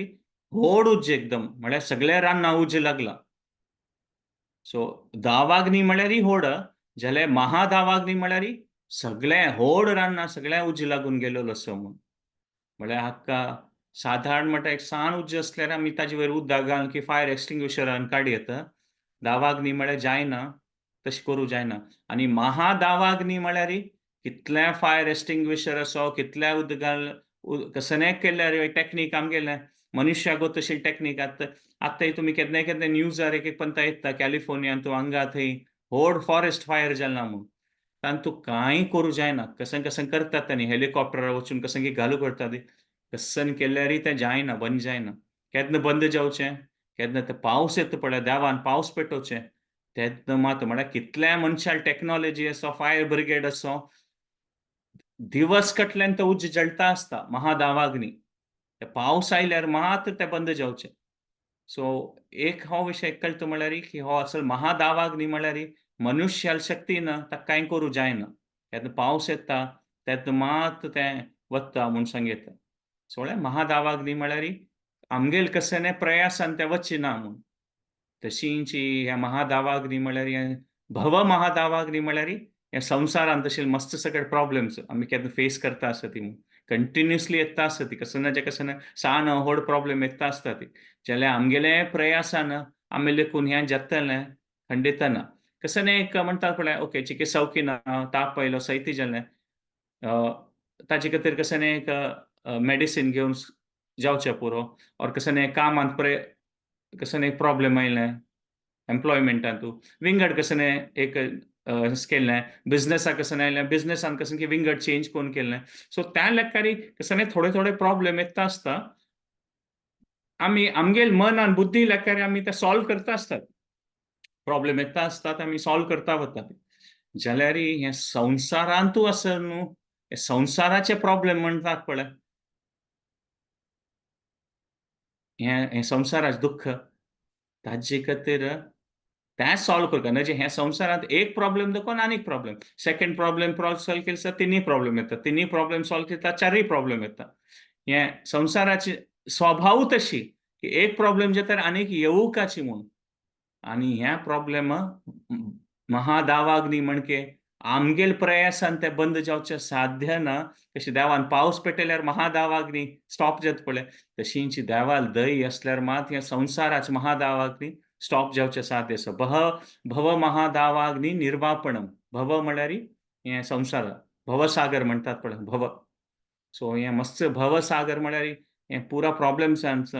व्हड उज्ज एकदम म्हळ्यार सगळें रान्ना उज्ज लागला सो दावाग्नी म्हळ्यार व्हड जाल्यार महादावाग्नी म्हळ्यार सगळें व्हड रान्ना सगळें उज्ज लागून गेलेलो आसा म्हूण म्हळ्यार हाका साधारण म्हणटा एक सान उज्ज आसल्यार आमी ताजे वयर उदक घालून की फायर एक्सटिंग्विशरान काडी येता दावाग्नी म्हळ्यार जायना तशें करूं जायना आनी महादावाग्नी म्हळ्यार कितलें फायर एक्सटिंग्विशर आसो कितलें उदक घाल कसलेंय केल्यार टॅक्नीक आमगेलें मनुश्यागो तशी टॅक्नीक आतां तुमी केन्ना न्यूजार एक पंता येता कॅलिफोर्नियान तूं हांगा थंय व्हड फॉरेस्ट फायर जाल्ला म्हूण तांकां तूं कांय करूं जायना कसन करतात तांणी हेलिकॉप्टरार वचून कसन की घालू करतात कसन केल्यार तें जायना बंद जायना केन्ना बंद जावचें केन्ना तें पावस येता पळय देवान पावस पेटोवचें तेन्ना मात म्हळ्यार कितल्या मनशाल टॅक्नॉलॉजी आसो फायर ब्रिगेड आसो दिवस कटल्यान तो उज्ज जळटा आसता महादावाग्नी पावस आयल्यार मात्र तें बंद जावचें सो एक हो विशय कळटा म्हळ्यार की हो असल महादावाग्नी म्हळ्यार मनुश्याल शक्ती ना ताका कांय करूं जायना केन्ना पावस येता तेन्ना मात तें वता म्हूण सांगयता सो महादावाग्नी म्हळ्यार आमगेले कसले प्रयासान तें वचचें ना म्हूण तशींच ह्या महादावाग्नी म्हळ्यार भव महादावाग्नी म्हळ्यार ह्या संवसारांत आशिल्ले मस्त सगळे प्रॉब्लेम्स आमी केन्ना फेस करता आसता ती कंटिन्युअसली येता आसता ती कसना सान व्हड प्रॉब्लेम येता आसता ती जाल्यार आमगेले प्रयासान आमी लेकून हें जातलें खंडीत ना कसं एक म्हणटात पळय ओके चिके सवकी ना ताप आयलो सैती जालें ताजे खातीर कसं एक मेडिसीन घेवन जावचें पुरो और कसं कामांत कसं एक प्रॉब्लेम आयलें एम्प्लॉयमेंटांत विंगड कसं एक केल्लें बिझनेसाक कसं आयलें बिझनेसान कसं की विंगड चेंज करून केल्लें सो त्या लेखारी कसं थोडे प्रॉब्लेम येता आसता आमी आमगेल मन आनी बुद्धी लेखारी आमी ते सॉल्व करता आसतात प्रॉब्लेम येता आसतात आमी सॉल्व करता वतात जाल्यार हें संवसारांतू आसा न्हू हे संवसाराचे प्रॉब्लेम म्हणटात पळय हें संवसाराचें दुख्ख ताजे खातीर तें सॉल्व करता म्हणजे ह्या संवसारांत एक प्रॉब्लेम देखून आनीक प्रॉब्लेम सेकंड प्रॉब्लेम सॉल्व केलो तिनूय प्रॉब्लेम येता तिनूय प्रॉब्लेम सॉल्व केता चारय प्रॉब्लेम येता हें संवसाराची स्वभाव तशी की एक प्रॉब्लेम जे तर अनेक येऊ काची म्हणून आणि ह्या प्रॉब्लेम महादावाग्नी म्हणके आमगेल प्रयासान ते बंद जावचे साध्य ना कशी देवान पावस पेटयल्यार महादावाग्नी स्टॉप जात पळय तशींची देवाल दय असल्यार मात ह्या संसाराच महादावाग्नी स्टॉप जावचे साध्य आसा भव महादावाग्नी निर्वापणम भव म्हळ्यार हे संसार भवसागर म्हणतात पळय भव सो हे मस्त भवसागर म्हळ्यार हे पुरा प्रॉब्लेम्सांचो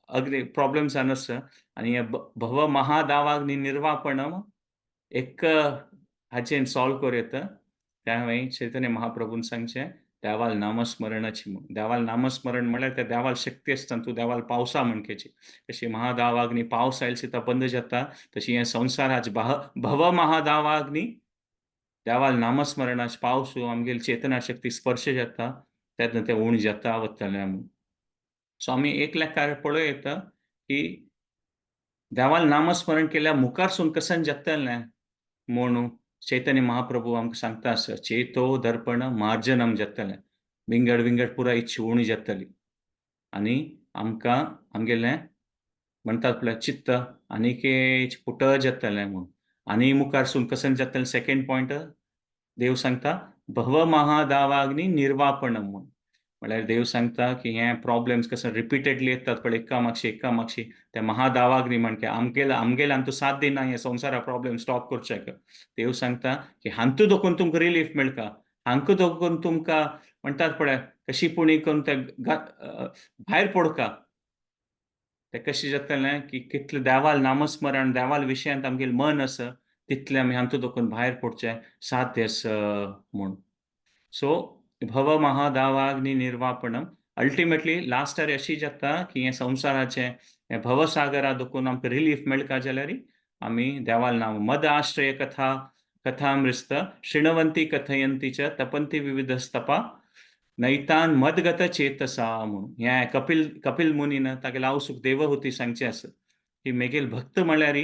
अगदी प्रॉब्लेम्सानच आणि हे भव महादावाग्नी निर्वापणम एक हाचेन सॉल्व करूं येता त्या वेळी चैतन्य महाप्रभून सांगचे देवाल नामस्मरणाची म्हणून देवाल नामस्मरण म्हळ्यार त्या देवाल शक्ती आसता तूं देवाल पावसा म्हणकेची तशी महादावाग्नी पावस आयल सुद्दां बंद जाता तशी हे संसाराच भव महादावाग्नी देवाल नामस्मरणाचे पावस आमगेली चेतना शक्ती स्पर्श जाता तेन्ना ते उण जाता वतले म्हणून सो आमी एक लेखार पळय येता की देवाल नामस्मरण केल्यार मुखारसून कसन जातलें म्हणून चैतन्य महाप्रभू आमकां सांगता आसा चेतो दर्पण मार्जनम जातलें विंगड विंगड पुरा इच्छा उणी जातली आनी आमकां आमगेलें म्हणटात पळय चित्त आनीक पुट जातलें म्हणून आनी मुखारसून कसन जातलें सेकंड पॉयंट देव सांगता भव महादावाग्नी निर्वापणम म्हणून म्हळ्यार देव सांगता की हे प्रॉब्लेम्स कसं रिपिटेडली येतात पळय एका मागशी त्या महादावाग्नी म्हणके आमगेल हांतू साथ दिना हे संसारा प्रॉब्लेम स्टॉप करचे देव सांगता की हांतू दोकून तुमकां रिलीफ मेळटा हांकां दोकून तुमकां म्हणटात पळय कशी पुणी करून ते भायर पडका ते कशें जातलें की कितलें देवाल नामस्मरण देवाल विशयांत आमगेलें मन आसा तितलें आमी हांतू दोकून भायर पडचें साध्य आसा म्हूण सो भव महादावाग्नी निर्वापणम अल्टिमेटली लास्टार अशी जाता की हे संसाराचे हे भवसागरा दुखून आमकां रिलीफ मेळका जाल्यार आमी देवाल नाम मद आश्रय कथा कथामृस्त शृण्वंती कथयंती च तपंती विविधस्तपा नैतान मदगत चेतसा म्हणून हे कपिल मुनीन तागे लाव सुख देवहुती सांगचे आसा की मेगेल भक्त म्हळ्यार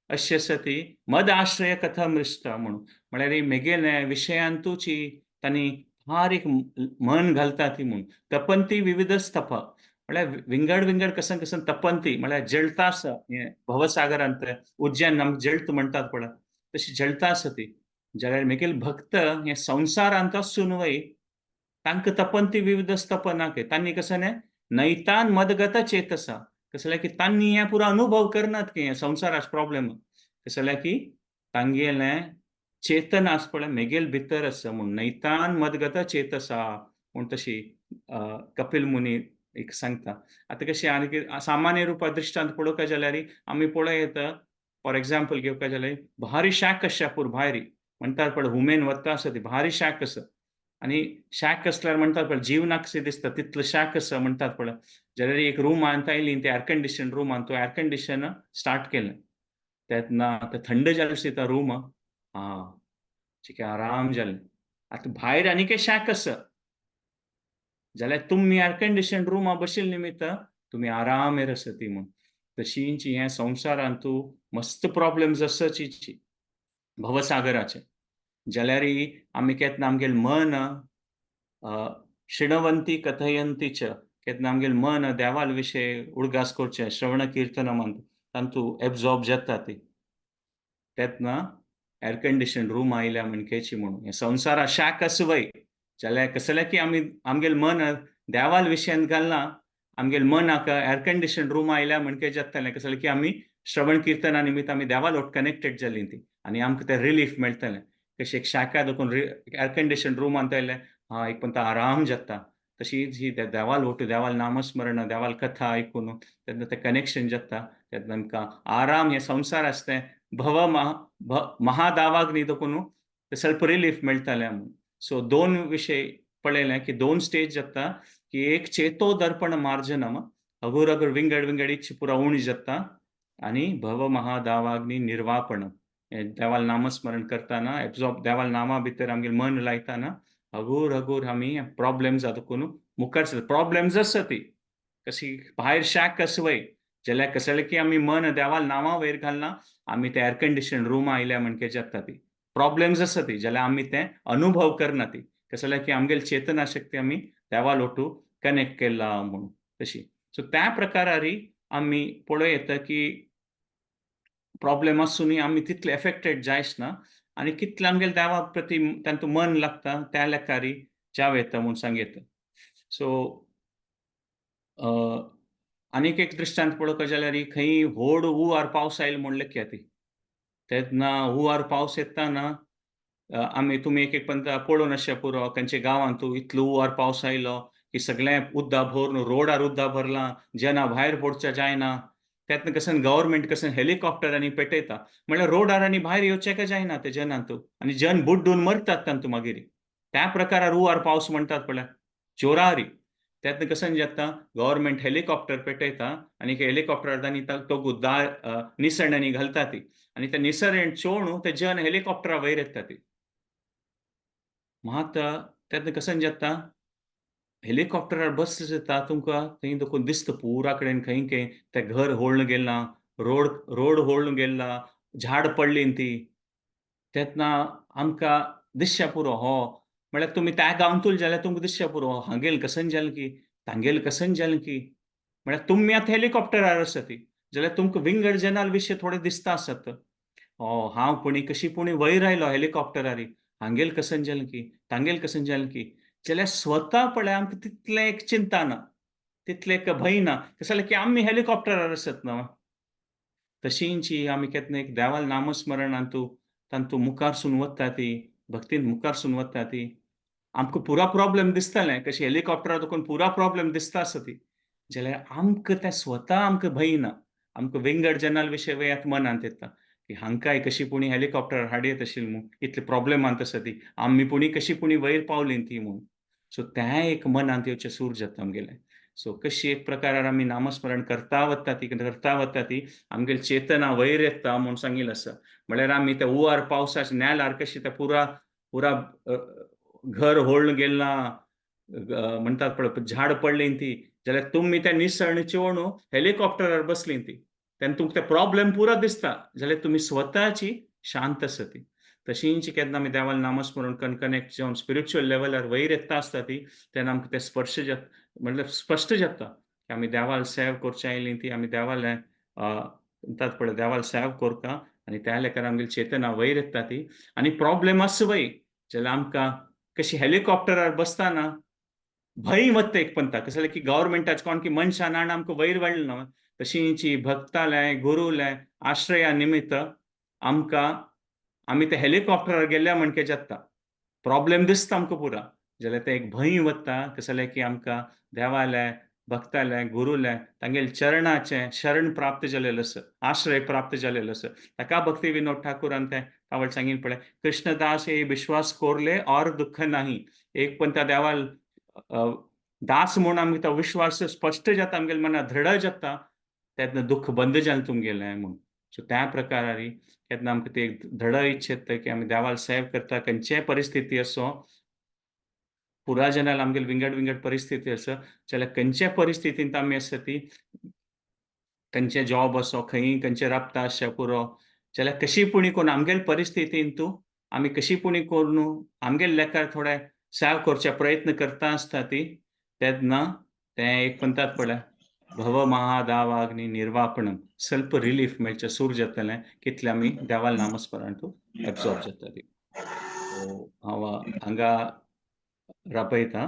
अशी आसा ती मद आश्रय कथामृस्त म्हणून म्हळ्यार मेगेल विशयांतूची तांणी फार एक मन घालता ती म्हणून तपंती विविध स्तपा म्हळ्यार विंगड विंगड कसन कसन तपंती म्हळ्यार जळता आसा हे भवसागरांत उज्जैन आमकां जळत म्हणटात पळय तशी जळता आसा ती जाल्यार मेगेल भक्त हे संसारांत सुनवय तांकां तपंती विविध स्तपनाके तांणी कसं नैतान मदगत चेतसा कसं की तांणी हे पुरो अनुभव करनात की हे संसाराच प्रॉब्लेम कसं की तांगेलें चेतन आस पळय मेगेल भितर आसा म्हूण नैतान मदगत चेतसा म्हूण तशी कपिल मुनी एक सांगता आतां कशी आनी सामान्य रुपा दृश्टांत पळोवपाक जाल्यार आमी पळय येता फॉर एग्जाम्पल घेवपाक जाल्यार भारी शाक आसा पूर भायर म्हणटात पळय हुमेन वता आसा ती भारी शाक आसा आनी शाक असल्यार म्हणटात पळय जिवनाक कशें दिसता तितलो शाक आसा म्हणटात पळय जाल्यार एक रूम आयली ते एअर कंडिशन रूमान तो एअर कंडिशन स्टार्ट केलें तेन्ना थंड जालें दिसता रूम ठीक आहे आराम जालें आतां भायर आनीक शाक आसा जाल्यार तुमी एअर कंडिशन रुमा बशिल्ले निमित्त तुमी आरामेर आसा ती म्हूण तशींची हे संवसारांतू मस्त प्रॉब्लेम्स आसाची भवसागराचे जाल्यार आमी केन्ना आमगेलें मन शृण्वंती कथयंतीच केन्ना आमगेलें मन देवाल विशय उडगास करचें श्रवण कीर्तन म्हणटा तांतू एब्जॉर्ब जाता ती तेन्ना एअर कंडिशन रूम आयल्या म्हणकेची म्हणून हे संवसारा शाक आसवय जाल्यार कसलें की आमी आमगेलें मन देवाल विशयांत घालना आमगेलें मनाक एअर कंडिशन रूम आयल्या म्हणके जातलें कसलें की आमी श्रवण कीर्तना निमित्त आमी देवाल ओट कनेक्टेड जालीं ती आनी आमकां तें रिलीफ मेळटलें कशें एक शाका देखून एअर कंडिशन रूमांत आयलें एक पण आराम जाता तशीच ही देवाल ओट देवाल नामस्मरण देवाल कथा आयकून तेन्ना तें कनेक्शन जाता तेन्ना आमकां आराम हे संवसार आसता भव महादावाग्नी देखून ते ಸ್ವಲ್ಪ रिलीफ मेळटलें म्हणून सो दोन विशय पळयलें की दोन स्टेज जाता की एक चेतो दर्पण मार्जनम अगोर अगोर विंगड विंगड इच्छा पुरा उणी जाता आनी भव महादावाग्नी निर्वापण देवाल नामस्मरण करतना एब्जॉर्ब देवाल नामा भितर आमगेलें मन लायतना अगोर अगोर आमी प्रॉब्लेम्स देखून मुखार प्रॉब्लेम्स आसा ती कशी भायर शाक आसवय जाल्यार कसलें की आमी मन देवाल नामा वयर घालना आमी ते एअर कंडिशन रूम आयल्या म्हणके जाता ती प्रॉब्लेम्स आसा ती जाल्यार आमी ते अनुभव करना ती कसलें की आमगेली चेतना शक्ती आमी देवाल ओटू कनेक्ट केला म्हणून तशी सो त्या प्रकारारी आमी पळय येता की प्रॉब्लेम आसूनय आमी तितले एफेक्टेड जायच ना आनी कितले आमगेले देवा प्रती तांतू मन लागता त्या लेकारी चाव येता म्हूण सांगयता. सो आनीक एक दृश्टांत पळोवपाक जाल्यार खंयी व्हड हुंवार पावस आयलो म्हूण लेखया ती. तेन्ना हुंवार पावस येताना तुमी एक म्हणटा पळोवन अशें पुरो खंयचे गांवांतू इतलो हुंवार पावस आयलो की सगळें उदक भरून रोडार उदक भरलां, जनां भायर पडचें जायना. तेन्ना कसन गव्हर्नमेंट कसन हेलिकॉप्टरांनी पेटयता. म्हळ्यार रोडार भायर येवचें जायना ते जनांतू आनी जन बुड्डून मरतात तांतू मागीर. त्या प्रकारार हुंवार पावस म्हणटात पळय, जोरारी. तेन्ना कसन जाता गव्हर्नमेंट हेलिकॉप्टर पेटयता आनी हेलिकॉप्टरांनी निसरणांनी घालता ती आनी ते निसरण चोवून ते जन हेलिकॉप्टरा वयर येता ती. मात तेन्ना कसन जाता हेलिकॉप्टरार बसले जाता तुमकां थंय देखून दिसता पुरा कडेन खंय तें घर होळून गेलां, रोड होळून गेला, झाड पडलीं ती. तेन्ना आमकां दिसचें पुरो म्हळ्यार तुमी त्या गांवांतूल जाल्यार तुमकां दिसचें पुरो हांगेल कसन जालें की, तांगेल कसन जालें की. म्हळ्यार तुमी आतां हेलिकॉप्टरार आसा ती. जाल्यार तुमकां विंगड जनाल विशीं थोडें दिसता आसत. हांव कशी वयर आयलो हेलिकॉप्टरारी. हांगेल कसन जालें की, तांगेल कसन जालें की. जाल्यार स्वता पळय आमकां तितलें एक चिंता ना, तितलें एक भंय ना. कशें जालें की आमी हेलिकॉप्टरार आसत न्हय. तशींच आमी केन्ना एक देवाल नामस्मरणांतू तांतू मुखारसून वता ती, भक्तीन मुखारसून वता ती. आमकां पुरा प्रॉब्लेम दिसतालें कशी हेलिकॉप्टरार देखून पुरा प्रॉब्लेम दिसता आसा ती. जाल्यार आमकां तें स्वता आमकां भंय ना. आमकां विंगड जनाल विशीं वयात मनांत येता, की हांकांय कशी हेलिकॉप्टरार हाडयत आशिल्ली म्हूण, इतले प्रॉब्लेमांत आसा ती. आमी कशी वयर पावलीं ती म्हूण. सो तें एक मनांत येवचें सूर जाता आमगेलें. सो कशी एक प्रकारार आमी नामस्मरण करता वता ती आमगेली चेतना वयर येता म्हूण सांगिल्लें आसा. म्हळ्यार आमी त्या हुंवार पावसाच्या नेलार कशी ते पुरा अ, घर होळून गेलां, म्हणटात पळय झाड पडलीं ती. जाल्यार तुमी तें निसर्ण चोवून हेलिकॉप्टरार बसलीं ती. तेन्ना तुमकां ते प्रॉब्लेम पुरो दिसता. जाल्यार तुमी स्वताची शांत आसा ती. तशींच केन्ना आमी देवालें नामस्मरण कनेक्ट जावन स्पिरिच्युअल लेवलार वयर येता आसता ती, तेन्ना आमकां तें म्हणल्यार स्पश्ट जाता, की आमी देवाल सेवा करचें आयलीं ती आमी देवालें म्हणटात पळय देवाल सेवा कोरता आनी त्या लेकार आमगेली चेतना वयर येता ती आनी प्रॉब्लेम आसवय जाल्यार आमकां कशी हेलिकॉप्टरार बसताना भंय वता एक पंथा. कशें जालें की गव्हर्नमेंटाचें कोण की मनशां नाण आमकां वयर वाडलें न्हय. तशींच भक्तालय, गुरुलय, आश्रया निमित्त आमी ते हेलिकॉप्टरार गेल्या म्हणके जाता. प्रॉब्लेम दिसता आमकां पुरा. जाल्यार ते एक भंय वता. कशें जालें की आमकां देवालय, भक्तालय, गुरुलय तांगेले चरणाचें शरण प्राप्त जालेलें आसा. आश्रय प्राप्त जालेलो आसा. ताका भक्ती विनोद ठाकुरान तें पावल सांगिल्लें पळय, कृष्णदास हे विश्वास कोरले और दुःख नाही. एक पंथा देवाल दास म्हूण आमकां तो विश्वास स्पश्ट जाता आमगेल्या मनांत दृढ जाता. तेन्ना दुःख बंद जालें तुमगेलें म्हूण. सो त्या प्रकारारी केन्ना आमकां ती एक दृढ इच्छा येता की आमी देवाल सेवा करता खंयचेय परिस्थिती आसूं, पुराय जनाल आमगेली विंगड परिस्थिती आसा, जाल्यार खंयचे परिस्थितींत आमी आसा ती खंयचे जॉब आसूं, खंयचे रबता आसचें पुरो, जाल्यार कशींय करून आमगेले परिस्थितींतू आमी कशींय करून आमगेले लेकार थोडे सेवा करचे प्रयत्न करता आसता ती, तेन्ना तें एक म्हणटात पळय भवमहादावाग्नी निर्वापणम ಸ್ವಲ್ಪ रिलीफ मेळचें सूर जातलें, कितलें आमी देवाल नामस्मरणांतू एब्सॉर्ब जाता ती. सो हांव हांगा रापयतां.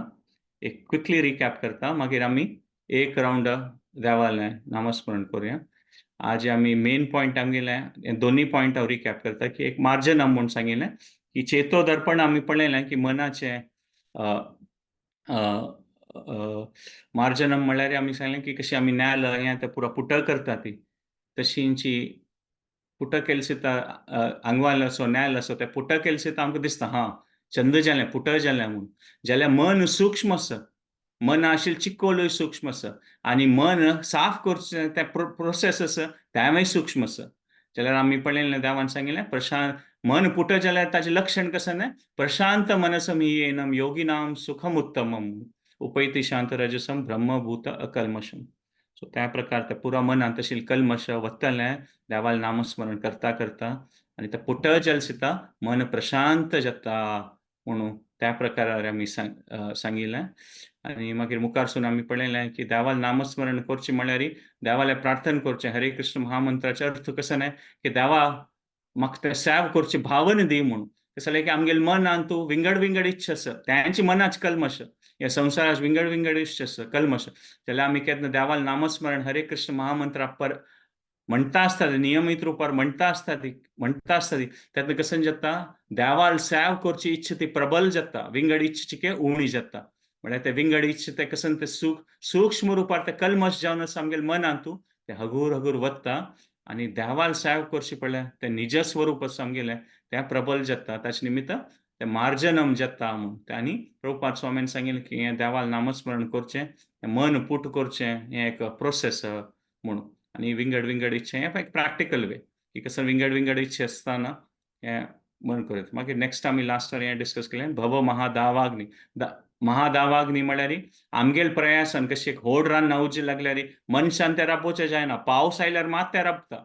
एक क्विकली रिकॅप करता, मागीर आमी एक राउंड देवालें नामस्मरण करुया. आज आमी मेन पॉयंट आमगेलें दोनी पॉयंट हांव रिकॅप करता, की एक मार्जनम म्हूण सांगिल्लें, की चेतोदर्पण आमी पळयलें, की मनाचें मार्जनम म्हळ्यार आमी सांगलें, की कशी आमी नेल हें तें पुरो पुटळ करता ती. तशींच पुटळ केले सुद्दां आंगवाल असो नेल असो तें पुटळ केले सुद्दां आमकां दिसता चंद जालें, पुटळ जालें म्हूण. जाल्यार मन सूक्ष्म आसा. मन आशिल्लें चिकोलूय सूक्ष्म आसा आनी मन साफ करचें तें प्रोसेस आसा तेंवूय सूक्ष्म आसा. जाल्यार आमी पळयलें देवान सांगिल्लें मन पुटळ जाल्यार ताचें लक्षण कशें न्हय, प्रशांत मनसम येनम योगिनाम सुखम उत्तमम उपैति शांत रजसम ब्रह्मभूत अकल्मषम. सो त्या प्रकार त्या पुरा मनांत आशिल्लें कल्मश वतलें देवाल नामस्मरण करता आनी तें पुटळ जालें सुद्दां मन प्रशांत जाता म्हणून त्या प्रकारार आमी सांगिल्लें आनी मागीर मुखारसून आमी पळयलें की देवाल नामस्मरण करचें म्हळ्यार देवाले प्रार्थना करचें हरे कृष्ण महामंत्राचो अर्थ कसो न्हय की देवा म्हाका तें सेव करची भावना दी म्हणून कसं जालें की आमगेले मनांत तूं विंगड विंगड इच्छा आसा तेंची मनाची कल्मश ह्या संवसारात विंगड विंगड इच्छा आसा कल्मश जाल्यार आमी केन्ना देवाल नामस्मरण हरे कृष्ण महामंत्रा म्हणटा आसता नियमीत रुपार म्हणटा आसता ती तेन्ना कसं जाता देवाल सेव करची इच्छा ती प्रबल जाता विंगड इच्छा चिके उणी जाता म्हळ्यार ते विंगड इच्छा ते कसं ते सूक्ष्म रुपार ते कल्मश जावन आसा आमगेल्या मनांत ते हगूर हगूर वत्ता आनी देवाल सेव करची पडल्यार ते निज स्वरूप आसा आमगेलें तें प्रबल जाता ताचे निमित्त ते मार्जनम जाता म्हणून आनी प्रभुपाद स्वामीन सांगिल्लें की हें देवाल नामस्मरण करचें मन पूट करचें हें एक प्रोसेस म्हणून आनी विंगड विंगड इच्छा हें एक प्रॅक्टिकल वे की कसं विंगड विंगड इच्छा आसतना हें मन करत मागीर नेक्स्ट आमी लास्टार हें डिस्कस केलें भव महादावाग्नी महादावाग्नी म्हळ्यार आमगेल प्रयासान कशी एक व्हड रान उज्जे लागल्यार मनशान तें राबोवचें जायना पावस आयल्यार मात तें राबता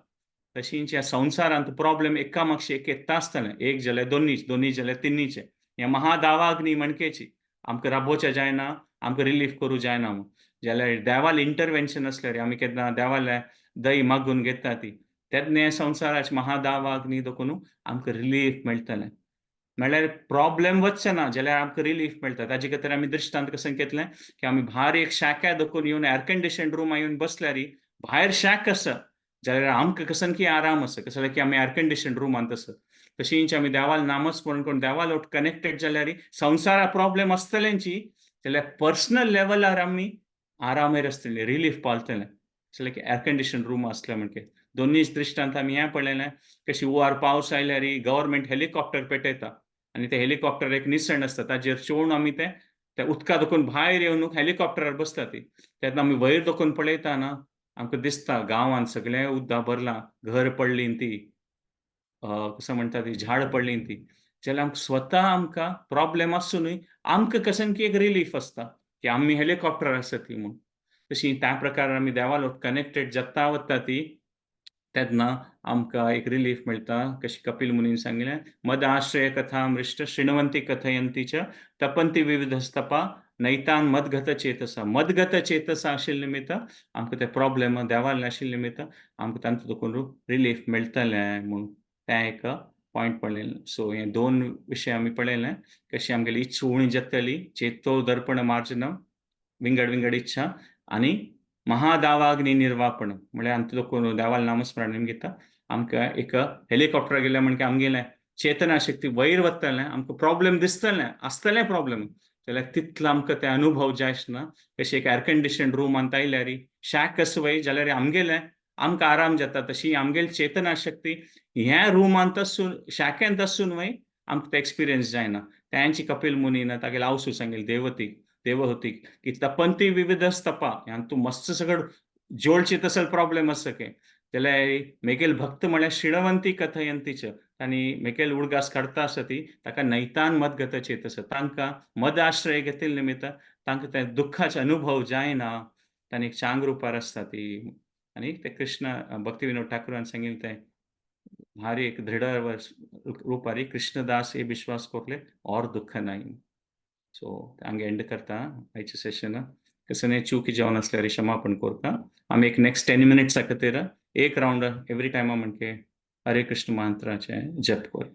तशींच ह्या संवसारांत प्रॉब्लेम एका म्हापशे एक येता आसतलें एक जाल्यार दोनी जाल्यार तिन्नीचे हें महादावाग्नी म्हणकेची आमकां राबोवचें जायना आमकां रिलीफ करूं जायना म्हूण जाल्यार देवाल इंटरवेन्शन आसल्यार आमी केन्ना देवाले दय मागून घेता ती तेन्ना हे संवसाराचे महादावाग्नी देखून आमकां रिलीफ मेळटलें म्हळ्यार प्रॉब्लेम वचचे ना जाल्यार आमकां रिलीफ मेळटा ताजे खातीर आमी दृश्टांत कसं घेतलें की आमी भायर एक शाक्या देखून येवन एअर कंडिशन रुमान येवन बसल्यार भायर शाक आसा जाल्यार आमकां कसं की आराम आसा कसं की आमी एअर कंडिशन रुमांत आसा तशींच आमी देवाल नामस्मरण करून देवाल ओट कनेक्टेड जाल्यार संवसारा प्रॉब्लेम आसतलेंची जाल्यार पर्सनल लेवलार आमी आरामेर आसतलीं रिलीफ पावतलें जाल्यार की एअर कंडिशन रूम आसले म्हणजे दोनीच दृश्टांत आमी हें पळयलें कशी हुंवार पावस आयल्यार गव्हर्मेंट हेलिकॉप्टर पेटयता आनी ते हेलिकॉप्टर एक निसण आसता ताजेर चोवन आमी ते उदका देखून भायर येवन हेलिकॉप्टरार बसता ती तेन्ना आमी वयर देखून पळयता ना आमकां दिसता गांवांत सगळें उदक भरलां घर पडलीं ती कसं म्हणटा ती झाड पडलीं ती जाल्यार आमकां स्वता आमकां प्रॉब्लेम आसूनय आमकां कसन की एक रिलीफ आसता की आमी हेलिकॉप्टर आसा ती म्हूण तशी त्या प्रकार आमी देवाल कनेक्टेड जाता वता ती तेन्ना आमकां एक रिलीफ मेळटा कशी कपिल मुनीन सांगिल्लें मद आश्रय कथा मृष्ट श्रृण्वन्ती कथयन्ती च तपन्ती विविधस्तपा नैतान मदगत चेतसा आशिल्ले निमित्त आमकां ते प्रॉब्लेम देवाल नाशिल्ले निमित्त आमकां तांचो देखून रिलीफ मेळटलें म्हूण तें एक पॉयंट पळयलें सो हे दोन विशय आमी पळयलें कशी आमगेली इच्छा उणी जातली चेतो दर्पण मार्जनम विंगड विंगड इच्छा आनी महादावाग्नी निर्वापण म्हळ्यार आमचो देखून देवाल नामस्मरण घेता आमकां एक हेलिकॉप्टर गेले म्हणजे आमगेलें चेतना शक्ती वयर वतलें आमकां प्रॉब्लेम दिसतलें आसतलें प्रॉब्लेम जाल्यार तितलो आमकां ते अनुभव जाय आसना कशी एक एअर कंडिशन रुमांत आयल्यार शाक आसा वय जाल्यार आमगेलें आमकां आराम जाता तशी आमगेली चेतना शक्ती ह्या रुमांत आसून शाक्यांत आसून वय आमकां ते एक्सपिरियन्स जायना तांची कपिल मुनीन तागेले आवसू सांगेल देवहूती की तपंती विविधस्तपा ह्यान तूं मस्त सगळं जोडची तसल प्रॉब्लेम आसा के जाल्यार मेगेल भक्त म्हळ्यार श्रीणवंती कथयंतीच आनी मेगेल उडगास काडटा आसा ती ताका नैतान मदगत चेतस तांकां मद आश्रय घेतिल्ले निमित्त तांकां ते दुख्खाचे अनुभव जायना तांणी एक चांग रुपार आसता ती आनी ते कृष्ण भक्ती विनोद ठाकुरान सांगिल्लें तें भारी एक दृढ रुपारी कृष्णदास हे विश्वास कोरले और दुःख नाही सो हांगा एंड करता आयचे सेशन कसं नाही चूक जावन आसल्यार क्षमापण करता आमी एक नेक्स्ट 10 मिनिट्सा खातीर एक राउंड एवरी टायमा म्हणजे हरे कृष्ण मंत्राचे जप कर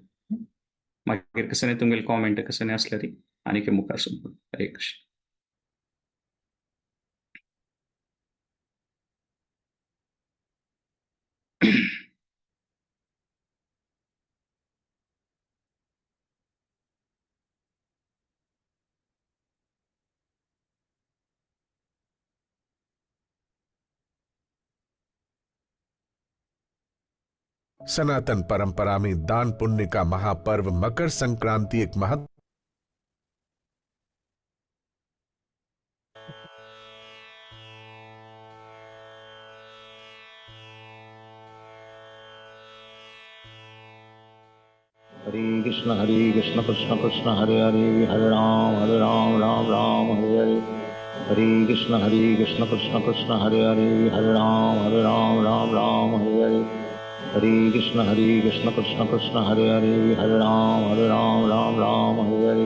मागीर कसं नाही तुमगेले कॉमेंट कसं नाही आसल्यार आनीक मुखार सुरू हरे कृष्ण सनातन परंपरा में दान पुण्य का महापर्व मकर संक्रांति एक महत्व हरे कृष्ण कृष्ण कृष्ण हरे हरे हरे राम राम राम हरे हरे हरे कृष्ण कृष्ण कृष्ण हरे हरे हरे राम राम हरे हरे हरे कृष्ण कृष्ण कृष्ण हरे हरे हरे राम राम हरे हरे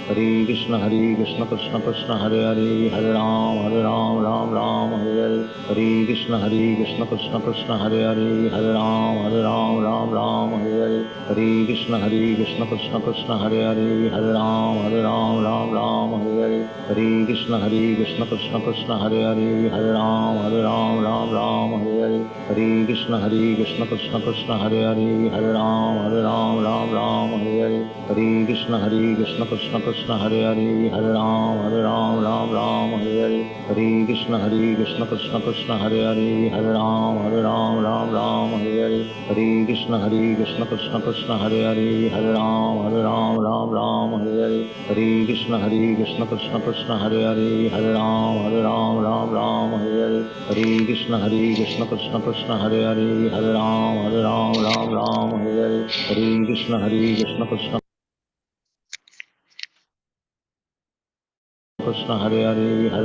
कृष्ण कृष्ण कृष्ण हरे राम राम राम हरे हरे हरे कृष्ण कृष्ण कृष्ण हरे राम राम राम हरे हरे हरे कृष्ण कृष्ण कृष्ण हरे राम राम राम हरे हरे हरे कृष्ण कृष्ण कृष्ण हरे राम राम राम हरे हरे हरे कृष्ण कृष्ण कृष्ण हरे राम राम राम हरे हरे हरे कृष्ण कृष्ण कृष्ण हरे राम राम राम हरे हरे हरे कृष्ण कृष्ण कृष्ण हरे राम राम राम हरे हरे हरे कृष्ण कृष्ण कृष्ण हरे राम राम राम हरे हरे हरे कृष्ण कृष्ण कृष्ण हरे राम राम राम हरे हरे हरे कृष्ण कृष्ण कृष्ण हरे राम राम राम हरे हरे हरे कृष्ण कृष्ण कृष्ण हरे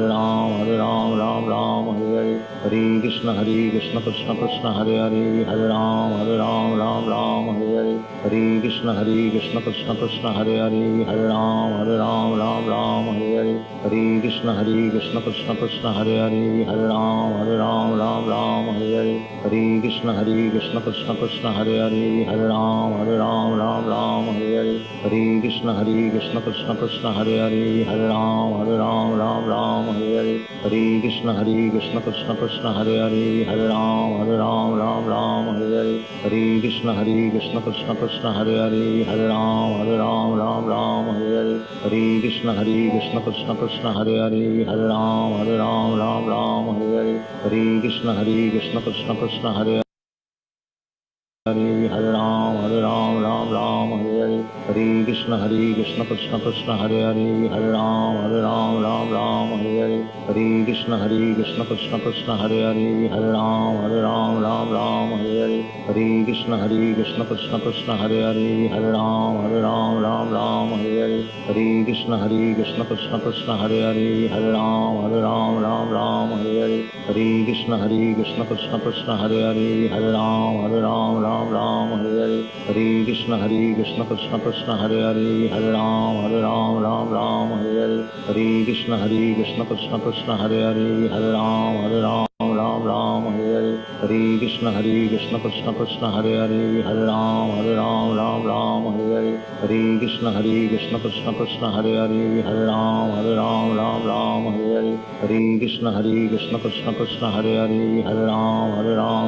राम राम राम हरे हरे हरे कृष्ण कृष्ण कृष्ण हरे राम राम राम हरे हरे हरे कृष्ण कृष्ण कृष्ण हरे राम राम राम हरे हरे हरे कृष्ण कृष्ण कृष्ण हरे राम राम राम हरे हरे हरे कृष्ण कृष्ण कृष्ण हरे राम राम राम हरे हरे हरे कृष्ण कृष्ण कृष्ण हरे राम राम राम हरे हरे हरे कृष्ण कृष्ण कृष्ण हरे राम राम राम हरे हरे हरे कृष्ण कृष्ण कृष्ण हरे राम राम राम हरे हरे हरे कृष्ण कृष्ण कृष्ण हरे राम राम राम हरे हरे हरे कृष्ण कृष्ण कृष्ण हरे राम राम हरे हरे हरे कृष्ण कृष्ण कृष्ण हरे राम राम हरे हरे हरे कृष्ण कृष्ण कृष्ण हरे राम राम हरे हरे हरे कृष्ण कृष्ण कृष्ण हरे राम राम हरे हरे हरे कृष्ण कृष्ण कृष्ण हरे राम राम हरे हरे हरे कृष्ण कृष्ण कृष्ण हरे राम राम हरे हरे हरे कृष्ण कृष्ण कृष्ण हरे राम राम हरे हरे हरे कृष्ण कृष्ण कृष्ण हरे राम राम हरे हरे हरे कृष्ण कृष्ण कृष्ण कृष्ण हरे राम राम हरे हरे हरे कृष्ण कृष्ण कृष्ण कृष्ण हरे राम राम हरे हरे हरे कृष्ण कृष्ण कृष्ण कृष्ण हरे राम राम हरे हरे हरे कृष्ण कृष्ण कृष्ण कृष्ण हरे राम राम हरे हरे हरे कृष्ण कृष्ण कृष्ण कृष्ण हरे राम राम हरे हरे हरे कृष्ण कृष्ण कृष्ण कृष्ण हरे राम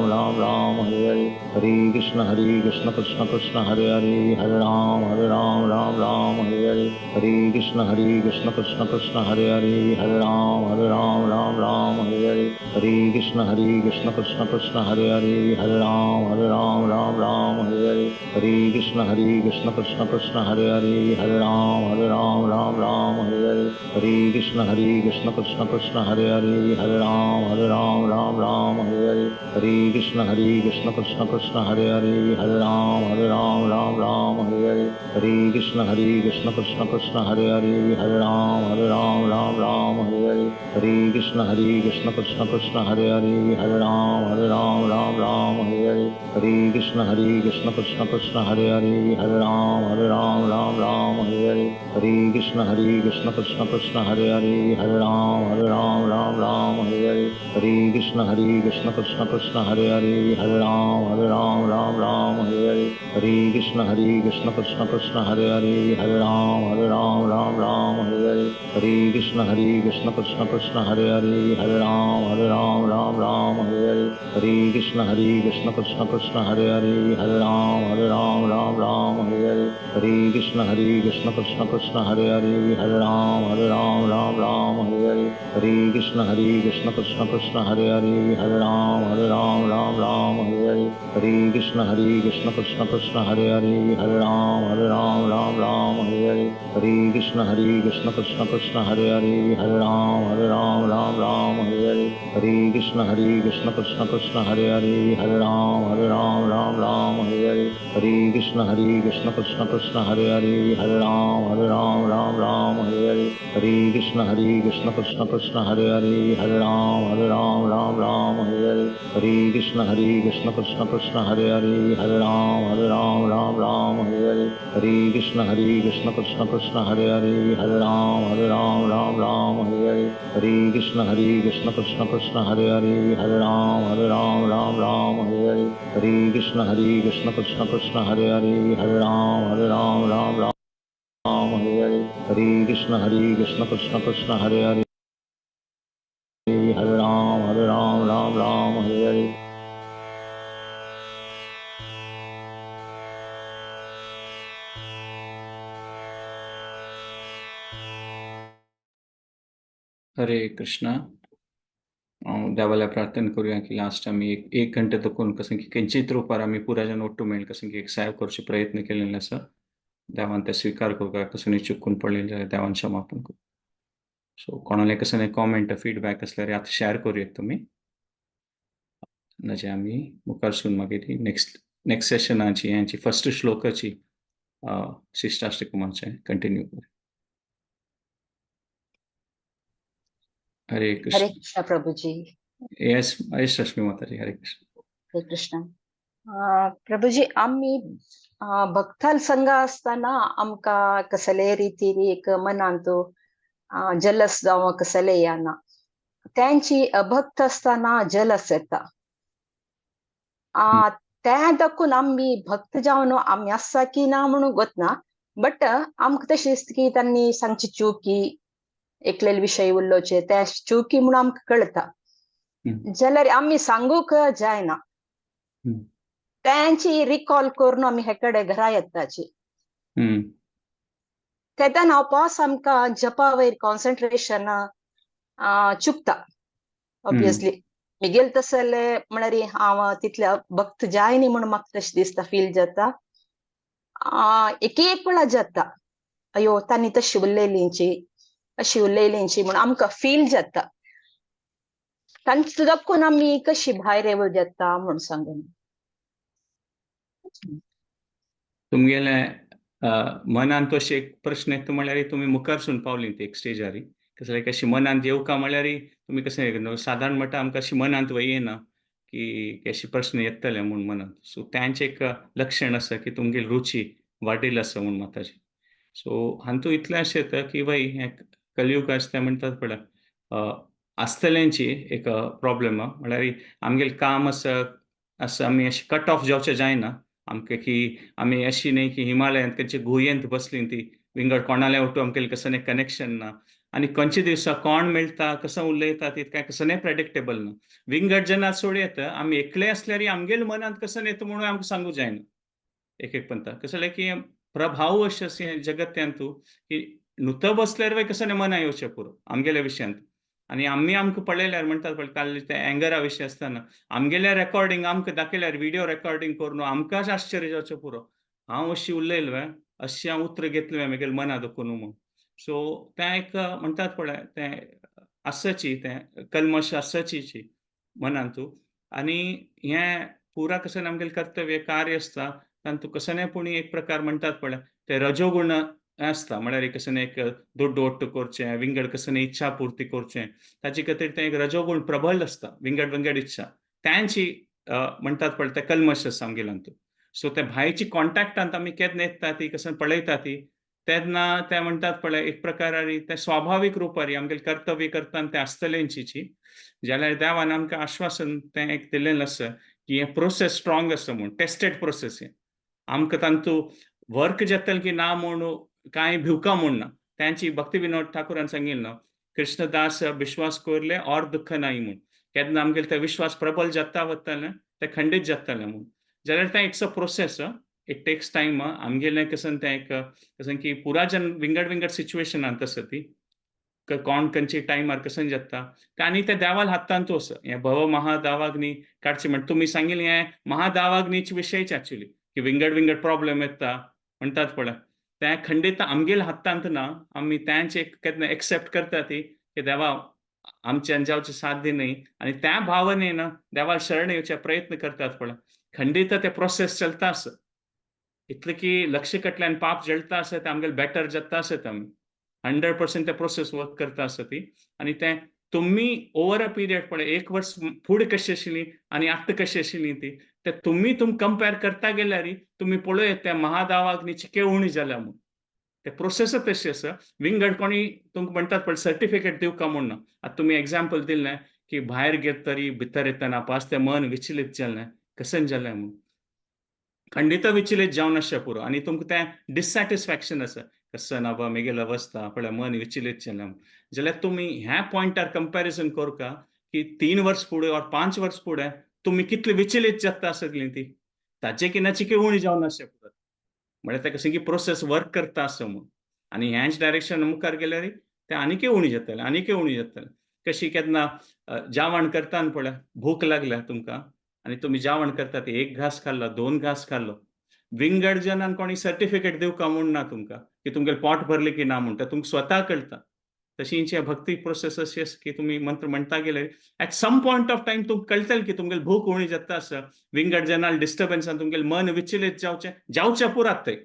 राम हरे हरे हरे कृष्ण कृष्ण कृष्ण कृष्ण हरे राम राम हरे हरे हरे कृष्ण कृष्ण कृष्ण कृष्ण हरे राम राम हरे हरे हरे कृष्ण कृष्ण कृष्ण कृष्ण हरे राम राम हरे हरे हरे कृष्ण कृष्ण कृष्ण कृष्ण हरे राम राम हरे हरे हरे कृष्ण कृष्ण कृष्ण कृष्ण हरे राम राम हरे हरे हरे कृष्ण कृष्ण कृष्ण कृष्ण हरे राम राम हरे हरे हरे कृष्ण कृष्ण कृष्ण कृष्ण हरे राम राम हरे हरे हरे कृष्ण कृष्ण कृष्ण कृष्ण हरे राम राम हरे हरे हरे कृष्ण कृष्ण कृष्ण कृष्ण हरे राम राम हरे हरे हरे कृष्ण कृष्ण कृष्ण कृष्ण हरे राम राम हरे हरे हरे कृष्ण कृष्ण कृष्ण कृष्ण हरे राम राम हरे हरे हरे कृष्ण कृष्ण कृष्ण कृष्ण हरे राम राम हरे हरे हरे कृष्ण कृष्ण कृष्ण कृष्ण हरे राम राम हरे हरे हरे कृष्ण कृष्ण कृष्ण कृष्ण हरे राम राम हरे हरे हरे कृष्ण कृष्ण कृष्ण कृष्ण हरे राम राम हरे हरे हरे कृष्ण कृष्ण कृष्ण कृष्ण हरे राम राम हरे हरे हरे कृष्ण कृष्ण कृष्ण कृष्ण हरे राम राम हरे हरे हरे कृष्ण कृष्ण कृष्ण कृष्ण हरे राम राम हरे हरे हरे कृष्ण कृष्ण कृष्ण कृष्ण हरे राम राम हरे हरे हरे कृष्ण कृष्ण कृष्ण कृष्ण हरे हरे राम राम राम हरे हरे कृष्ण कृष्ण कृष्ण हरे राम राम राम हरे हरे कृष्ण कृष्ण कृष्ण हरे राम राम राम हरे हरे कृष्ण कृष्ण कृष्ण हरे राम राम हरे हरे हरे कृष्णा. देवाला प्रार्थना करूया की लास्ट आम्ही एक घंटे तकून कसं की किंचित रुपार आम्ही पुराजन ओट्टू मेळून कसं की एक सेव करचे प्रयत्न केलेले आसा. देवान ते स्वीकार करूंक कसं चुकून पडलेले जाल्यार देवान क्षमापण करूं. सो कोणाले कसं कॉमेंट फीडबॅक असल्यार आतां शेअर करूयात तुमी. म्हणजे आम्ही मुखार सून मागीर नेक्स्ट सेशनाची यांची फर्स्ट श्लोकाची शिष्टाष्टकमाचे कंटिन्यू करूया. हरे हरे कृष्ण. कृष्ण प्रभुजी. येस रश्मी माताजी. हरे कृष्ण. हरे कृष्ण. प्रभुजी आम्ही भक्ताल संघ असताना आमका कसले रितीने एक मनांतो जलस जावं कसले याना त्यांची अभक्त असताना जलस येता. त्या दाखून आम्ही भक्त जावन आम्ही असा की ना म्हणून गोत ना, बट आमकां तशी दिसता की त्यांनी सांगची चुकी एकलेले विषय उरलोचे त्या चुकी म्हणून आमकां कळता. जाल्यार आम्ही सांगूक जायना. त्यांची रिकॉल करून आम्ही हेकडे घरा येताची. तेन्ना हांव आमकां जपा वयर कॉन्सन्ट्रेशन चुकता. ऑब्वियसली मिगेल तसले म्हळ्यार हांव तितले भक्त जाय न्ही म्हणून म्हाका तशें दिसता, फील जाता. एक वेळा जाता अयो तांणी तशी उलयलींची अशी उलयलींची म्हणून आमकां फील जाता. तांचे दाखून आमी कशी भायर येवं जाता म्हणून सांगून. तुमगेले मनान तशें एक प्रश्न येता म्हळ्यार तुमी मुखार सून पावली ती एक स्टेजार कसं लायक अशी मनांत येवका म्हळ्यार तुमी कशें सादारण म्हणटा आमकां अशी मनांत येना की अशी प्रश्न येतले म्हणून मनांत. सो तांचें एक लक्षण आसा की तुमगेली रुची वाडील आसा म्हणून माताजी. सो हातूंत इतलें अशें येता की बाई हें कलियूग आसता म्हणटात पळय आसतल्यांची एक प्रॉब्लेम म्हळ्यार आमगेलें काम आसा आमी अशें कट ऑफ जावचें जायना. आमकां की आमी अशी न्ही की हिमालयांत खंयची गुयेंत बसलीं ती विंगड कोणाले वटू आमगेलें कसं कनेक्शन ना. आनी खंयचे दिसा कोण मेळटा कसं उलयता ती कांय कसं प्रेडिक्टेबल ना. विंगड जेन्ना चड येता आमी एकले आसल्यार आमगेल्या मनांत कसं येता म्हणून आमकां सांगूं जायना. एक पंता कसं की प्रभाव अशें जगत्यांत की नुतो बसल्यार कसं मना येवचें पुरो आमगेल्या विशयांत. आनी आमकां पळयल्यार म्हणटात पळय काल ते एंगरा विशय आसतना आमगेल्या रेकॉर्डिंग आमकां दाखयल्यार व्हिडिओ रेकॉर्डिंग करून आमकांच आश्चर्य जावचें पुरो हांव अशी उलयलो अशी हांव उतर घेतलें म्हगेलें मना दुखून म्हणून. सो तें एक म्हणटात पळय तें आसची तें कल्मश आसची मनांत. आनी हें पुरा कसं आमगेलें कर्तव्य कार्य आसता तातूंत कसलेपणी एक प्रकार म्हणटात पळय ते रजोगुण आसता. म्हळ्यार कसं एक दुड्ड ओट्ट करचें विंगड कसं इच्छा पूर्ती करचें ताचे खातीर तें एक रजोगुण प्रबल आसता. विंगड इच्छा तांची म्हणटात पळय ते कल्मश आसा आमगेल्यांत. सो ते भायची कॉन्टॅक्टांत आमी केन्ना येता ती कसं पळयता ती तेन्ना ते म्हणटात पळय एक प्रकारान ते स्वाभावीक रुपार आमगेलें कर्तव्य करतना ते आसतल्यांची जाल्यार देवान आमकां आश्वासन तें एक दिल्लें आसा की हें प्रोसेस स्ट्रॉंग आसा म्हणून टेस्टेड प्रोसेस. हें आमकां तातूंत वर्क जातलें की ना म्हणून कांय भिवका म्हूण ना. तांची भक्ती विनोद ठाकुरान सांगिल्लें न्हू कृष्णदास विश्वास करले और दुःख नाही म्हणून. केन्ना आमगेले ते विश्वास प्रबल जाता वतलें ते खंडीत जातलें म्हणून. जाल्यार तें it's a process. It takes time. आमगेलें कसं तें एक कसं की पुराजन विंगड सिच्युएशनांत आसा ती कोण खंयची टायमार कसं जाता आनी ते देवाल हातांत आसा. हें भव महादावाग्नी काडचें म्हण तुमी सांगिल्लें हें महादावाग्नीचे विशयच एक्चुअली की विंगड प्रॉब्लेम येता म्हणटात पळय तें खंडीत आमगेल्या हातांत ना. आमी तांचे केन्ना एक्सेप्ट करता ती की देवा आमच्यान जावचें साध्य न्ही आनी त्या भावनेन देवाल शरण येवचे प्रयत्न करतात पळय खंडीत ते प्रोसेस चलता आसा. इतलें की लक्ष कटल्यान पाप जळटा आसा ते आमगेलें बेटर जाता आसत आमी 100% ते प्रोसेस वर्क करता आसा ती. आनी तें तुमी ओवर अ पिरियड पळय 1 वर्स फुडें कशी आशिल्ली आनी आतां कशी आशिल्ली ती ते तुमी कंपेर करता गेल्यार तुमी पळयत त्या महादावाग्नीची केवणी जाल्या म्हणून. ते प्रोसेसच तशी आसा. विंगड कोणी तुमकां म्हणटात पळय सर्टिफिकेट दिवका म्हूण. आतां तुमी एग्जांपल दिलें की भायर घेतरी भितर येतना पास तें मन विचलीत जालें, कसन जालें म्हूण. खंडित विचलीत जावन नासचें पुरो आनी तुमकां तें डिससॅटिस्फॅक्शन आसा. कसन आबा म्हगेली अवस्था पळय मन विचलीत जालें म्हूण. जाल्यार तुमी ह्या पॉयंटार कंपॅरिझन करता की 3 वर्स फुडें ओर 5 वर्स फुडें तुमी कितली विचलीत जाता आसतलीं ती. ताचे किनाची उणी जावन नासचें पुरो. म्हळ्यार तेका सगळी प्रोसेस वर्क करता आसा म्हूण. आनी ह्याच डायरेक्शन मुखार गेल्यार तें आनीकय उणी जातलें, आनीकय उणी जातलें. कशी केन्ना जेवण करता न्हय पळय, भूक लागल्या तुमकां आनी तुमी जेवण करता ते 1 घास खाल्लो, 2 घास खाल्लो. विंगड जेवणान कोणी सर्टिफिकेट दिवका म्हूण ना तुमकां, की तुमगेलें पोट भरलें की ना म्हूण. तें तुमकां स्वता कळटा. तशींच हे भक्ती प्रोसेस अशी आसा की तुमी मंत्र म्हणटा गेले at some point of time तुमकां कळटलें की तुमगेली भूक उणी जाता आसा. विंगड जेवणान डिस्टर्बन्सान तुमगेलें मन विचलीत जावचें पुरात थंय.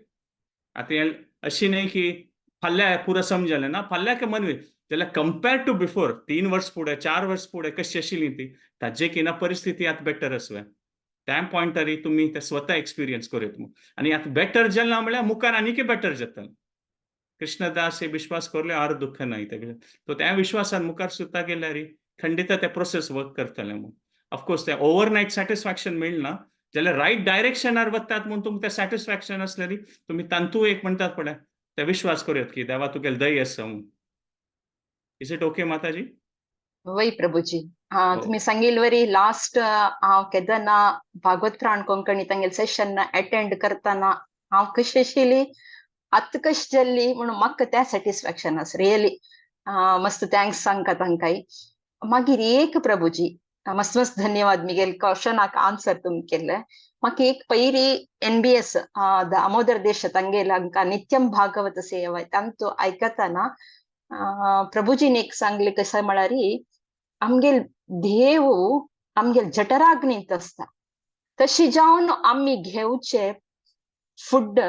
आतां हें अशी न्हय की फाल्यां पुरो समजलें ना, फाल्यां मन जाल्यार कंपेर टू बिफोर 3 वर्स फुडें, 4 वर्स फुडें कशी आशिल्ली ती, ताचे किना परिस्थिती आतां बेटर आसल्या. त्या पॉयंटार तुमी ते स्वता एक्सपिरियन्स करीत म्हूण. आनी आतां बेटर जालें म्हळ्यार मुखार आनीकय बेटर जातलें. कृष्णदास हे विश्वास करले आर दुःख नाही तेगे. तो त्या विश्वासान मुखार सुद्धा गेल्यार खंडित ते प्रोसेस वर्क करतले म्हूण. ऑफकोर्स ते ओव्हरनायट सॅटिस्फॅक्शन मेळना जाल्यार रायट डायरेक्शनार वतात म्हूण तुमकां तें सॅटिस्फॅक्शन आसल्यार तुमी तांतू एक म्हणटात पळय ते विश्वास करयात की देवा तुगेलें दय आसा म्हूण. इज इट ओके माताजी? वय प्रभुजी. हो. तुम्ही सांगिल्वरी लास्ट हांव केदारना भागवत प्राण कोंकणी तांगेल सेशन अटेंड करतना हांव कशी आशिल्ली आतां कशी जाल्ली म्हणून म्हाका त्या सॅटिस्फॅक्शन आसा रियली. मस्त थँक्स सांगता तांकांय. मागीर एक प्रभुजी मस्त मस्त धन्यवाद म्हगेल क्वेश्चनाक आन्सर तुमी केल्ले. म्हाका एक पयरी NBS दामोदर देश तांगेल हांकां नित्यम भागवत सेवा तांचो आयकतना प्रभुजीन एक सांगले कसं म्हळ्यार आमगेल देव आमगेल जठराग्नींत आसता. तशी जावन आमी घेवचे फूड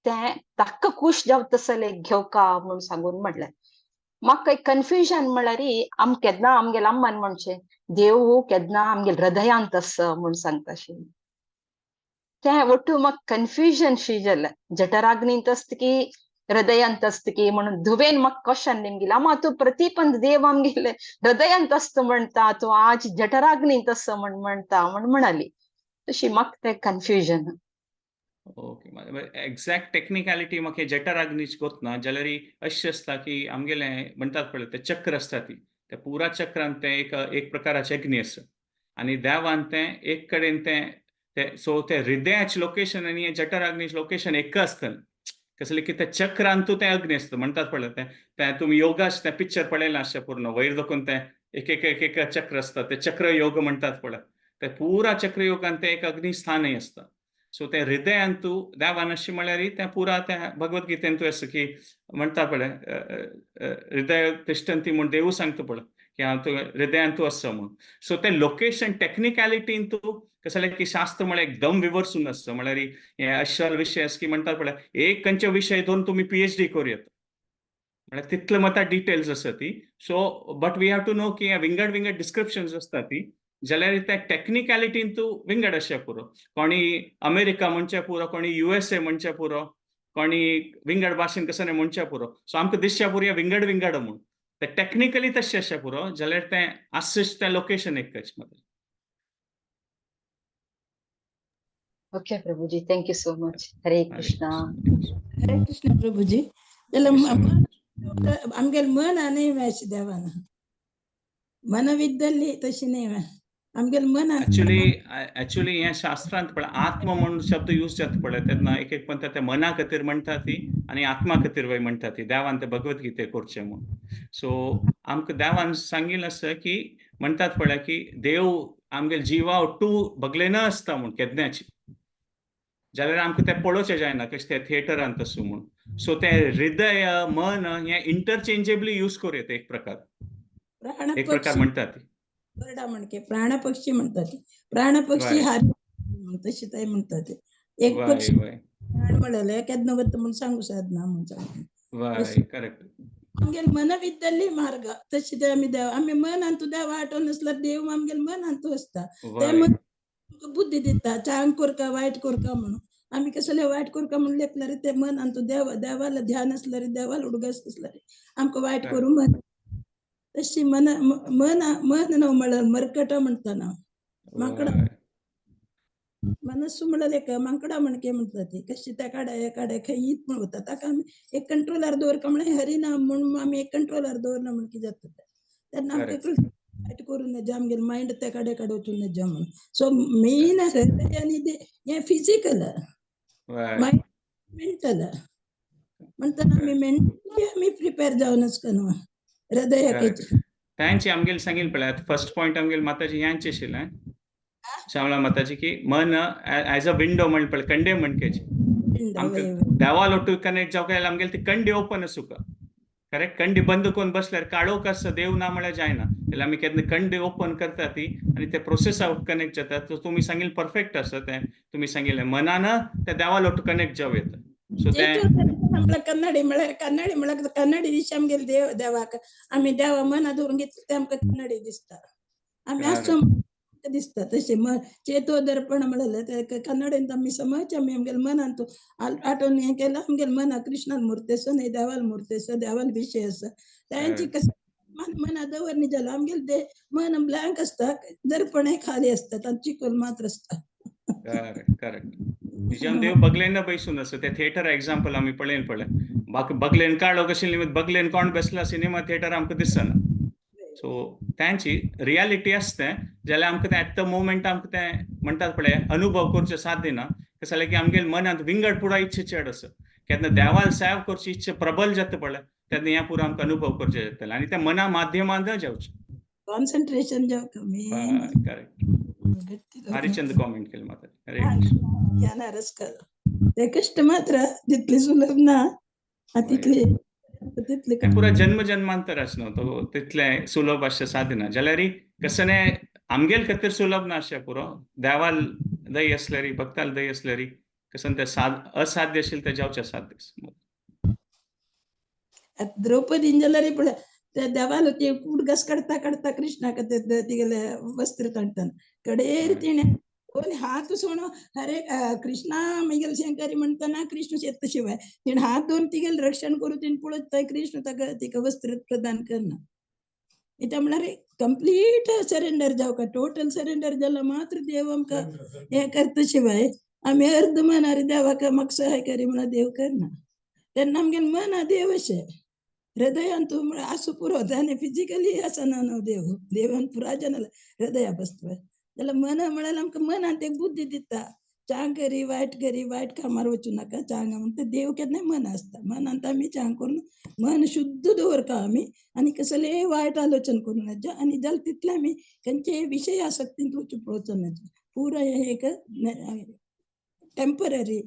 तें ताका खूश जावतसलें घेवका म्हणून सांगून म्हणलें. म्हाका एक कन्फ्युजन म्हळ्यार केन्ना आमगेल अम्मान म्हणचें देव केन्ना आमगेल हृदयांत आसा म्हूण सांगता आशिल्ली. तें वटू म्हाका कन्फ्युजन शी जालें. जठराग्नींत आसता की हृदयांत आसता की म्हणून धुवेन म्हाका क्वेश्चन नेमगेलें. आमा तूं प्रतिपंद देव आमगेले हृदयांत आसता म्हणटा, तूं आज जठराग्नींत आसा म्हूण म्हणटा म्हूण म्हणाली. तशी म्हाका तें कन्फ्युजन. ओके. एक्झॅक्ट टेक्निकॅलिटी म्हाका जठराग्नीच कोतना जाल्यार अशें आसता की आमगेलें म्हणटात पळय ते चक्र आसता ती. त्या पुरा चक्रांत तें एक प्रकाराचें अग्नी आसा. आनी देवान तें एक कडेन तें सो तें हृदयाचें लोकेशन आनी जठराग्नीचें लोकेशन एक आसतलें. कसलें की तें चक्रांतू तें अग्नी आसता म्हणटात पळय तें तुमी योगाच तें पिक्चर पळयलां आसचें पूर्ण. वयर देखून तें एक चक्र आसता. ते चक्र योग म्हणटात पळय. ते पुरा चक्रयोगांत तें एक अग्निस्थानय आसता. सो ते हृदयांतू देवान अशें म्हळ्यार तें पुरा त्या भगवद्गीतेंतूय आसा की म्हणटा पळय हृदय तिष्ठन्ति म्हूण देवूय सांगता पळय की हांव हृदयांतू आसा म्हूण. सो तें लोकेशन टेक्निकॅलिटीन तूं कसं जालें की शास्त्र म्हळ्यार एकदम विवर्सून आसता. म्हळ्यार हे अशे विशय आसा की म्हणटात पळय एक खंयचे विशय दोन तुमी PhD करूं येता. म्हळ्यार तितले मता डिटेल्स आसा ती. So but we have to know की विंगड डिस्क्रिप्शन्स आसता ती जाल्यार त्या टेक्निकॅलिटीन तूं विंगड आसचें पुरो. कोणी अमेरिका म्हणचें पुरो, कोणी USA म्हणचें पुरो, कोणी विंगड भाशेन कसं म्हणचें पुरो. सो आमकां दिसचें पुरो विंगड म्हूण. ते टेक्निकली तशें आसचें पुरो जाल्यार तें आसचें तें लोकेशन एकच. Okay Prabhuji. Thank you so much. हरे कृष्णा. हरे कृष्ण प्रभुजी. जाल्यार आमगेल मन आनी अशें देवान मनविद्दली तशी न्ही आमगेल मन ऍक्च्युली हे शास्त्रांत पळय आत्मा म्हणून शब्द यूज जाता पळय तेन्ना एक म्हणटा ते मना खातीर म्हणटा ती आनी आत्मा खातीर वय म्हणटा ती. देवान ते भगवद्गीते करचें म्हणून. सो आमकां देवान सांगिल्लें आसा की म्हणटात पळय की देव आमगेल जिवा ओट्टू भगलेन आसता म्हूण केदन्याची. जाल्यार आमकां तें पळोवचें जायना कशें तें थिएटरांत आसूं म्हूण. सो ते हृदय मन हे इंटरचेंजेबली यूज करूं येता एक प्रकार म्हणटा ती. बरडा म्हणके प्राणपक्षी म्हणतात. प्राणपक्षी हारी तशी ताई म्हणतात. एक पक्षी प्राण म्हणले केदना वता म्हूण सांगू साधना म्हणून. करेक्ट. आमगेल मन विद्दली मार्ग तशी ते आमी मन तू देव आठवून आसल्यार देव आमगेल मन तू आसता. ते बुद्धी दिता चांग करका वायट करका म्हणून आम्ही कसले वाईट करू का म्हणून लेपला रे ते मन आणि तो देवाला ध्यान असलं रे देवाला उडगस असलं रे आमक वाईट करू मन तशी मन मन मन न मळल मरकट म्हणताना माकडा मनस्सू म्हणले का माकडा म्हणके म्हणतात ते कशी त्या काड्या खईत पण होतात आता आम्ही एक कंट्रोलर दोर का म्हणे हरिनाम म्हणून आम्ही एक कंट्रोलर दोर ना म्हणकी जातात त्यांना आमके वाईट करून जाम गेल माइंड त्या काड्याकडे होतून जाम म्हणून सो मेन हृदय आणि हे फिजिकल माइंड मेंटल म्हणताना आम्ही मेंटली आम्ही प्रिपेअर जाऊनच करू हृदयाची त्यांची आमगेल सांगेल पळय फर्स्ट पॉइंट आमगेल माताजी यांचे शिलाय श्यामला माताजी की मन ऍज अ विंडो म्हण पळ कंडे म्हणकेची देवाल ಒಟ್ಟು कनेक्ट जाव काय आमगेल ती कंडी ओपन असू का करेक्ट कंडी बंद कोण बसल्यार काळो कसं देव ना म्हळ्या जायना त्याला आम्ही केन्ना कंडी ओपन करता ती आणि ते प्रोसेस आउट कनेक्ट जातात तर तुम्ही सांगेल परफेक्ट असं ते तुम्ही सांगेल मनानं त्या देवाल ಒಟ್ಟು कनेक्ट जाव येतं सो ते कन्नडी म्हळ्यार कन्नडी दिशा आमगेल देवाक आम्ही देवा मना धरून घेतलं ते आमकां कन्नडी दिसता आम्ही असो दिसता तसे चेतो दर्पण म्हणलं कन्नडेंत आम्ही समज आम्ही आमगेल मनान तो आठवण हे केलं आमगेल मना कृष्णान मूर्ती असो नाही देवाल मूर्ती असो देवाल विषय असो त्यांची कसं मना दवरणी झालं आमगेल ते मन ब्लँक असता दर्पण हे खाली असतात आणि चिकोल मात्र असता करेक्ट निजाम देव बगलेन बैसून असं ते थिएटर एक्झाम्पल आम्ही पळय बगलेन काढो कशी निमित्त बगलेन कोण बसला सिनेमा थिएटर आमकां दिसना सो त्यांची रियालिटी असते जाल्यार आमकां ते एट द मोमेंट आमकां ते म्हणटात पळय अनुभव करचे साध्य ना कसं जालें की आमगेल मनांत विंगड पुरा इच्छा चड असो केन्ना देवाल सेव करची इच्छा प्रबल जाता पळय तेन्ना हें पुरो आमकां अनुभव करचे जातले आनी ते मना माध्यमान जावचे कॉन्सन्ट्रेशन जाव कमी करेक्ट हरिचंद कॉमेंट केलं माता ज्ञानारस कर ते कष्ट मात्र तितली सुलभ ना तितली पुरा जन्म जन्मांतर असणं तो तितले सुलभ अशें साधना जाल्यार कसने आमगेल खातीर सुलभ ना अशें पुरो देवाल दय असल्यारी भक्ताल दय असल्यारी कसन ते असाध्य आशिल्लें ते जावचें साध्य द्रौपदीन जाल्यार पळय त्या देवाल ती उडगस काढता कृष्णाक तिगेले वस्त्र काडटाना कडेर तिणे हात सोडून हरे कृष्णा मिगेल शंकरी म्हणताना कृष्ण शेत शिवाय तिने हात दोन तिगेल रक्षण करू तिने पळत कृष्ण तिका वस्त्र प्रदान करना इथे म्हणल्यार कंप्लीट सरेंडर जाव का टोटल सरेंडर जाला मात्र देव आमकां हे करता शिवाय आम्ही अर्ध मनारी देवाक म्हाका सहाय करी म्हणून देव करना तेन्ना आमगेल मन देव अशें हृदयान तूं आसूं पुरो आनी फिजिकली आसना न्हू देवान पुरा जनाला हृदया बसता जाल्यार मन म्हळ्यार आमकां मनांत एक बुद्धी दिता चांग करी वायट कामार वचूं नाका चांग म्हणटा देव केन्नाय मन आसता मनांत आमी चांग करून मन शुद्ध दवरता आमी आनी कसले वायट आलोचन करूं नजा आनी जाल्यार तितले आमी खंयचे विशय आसक्तींत वचूं पळोवचो नजा पुरो एक टेम्पररी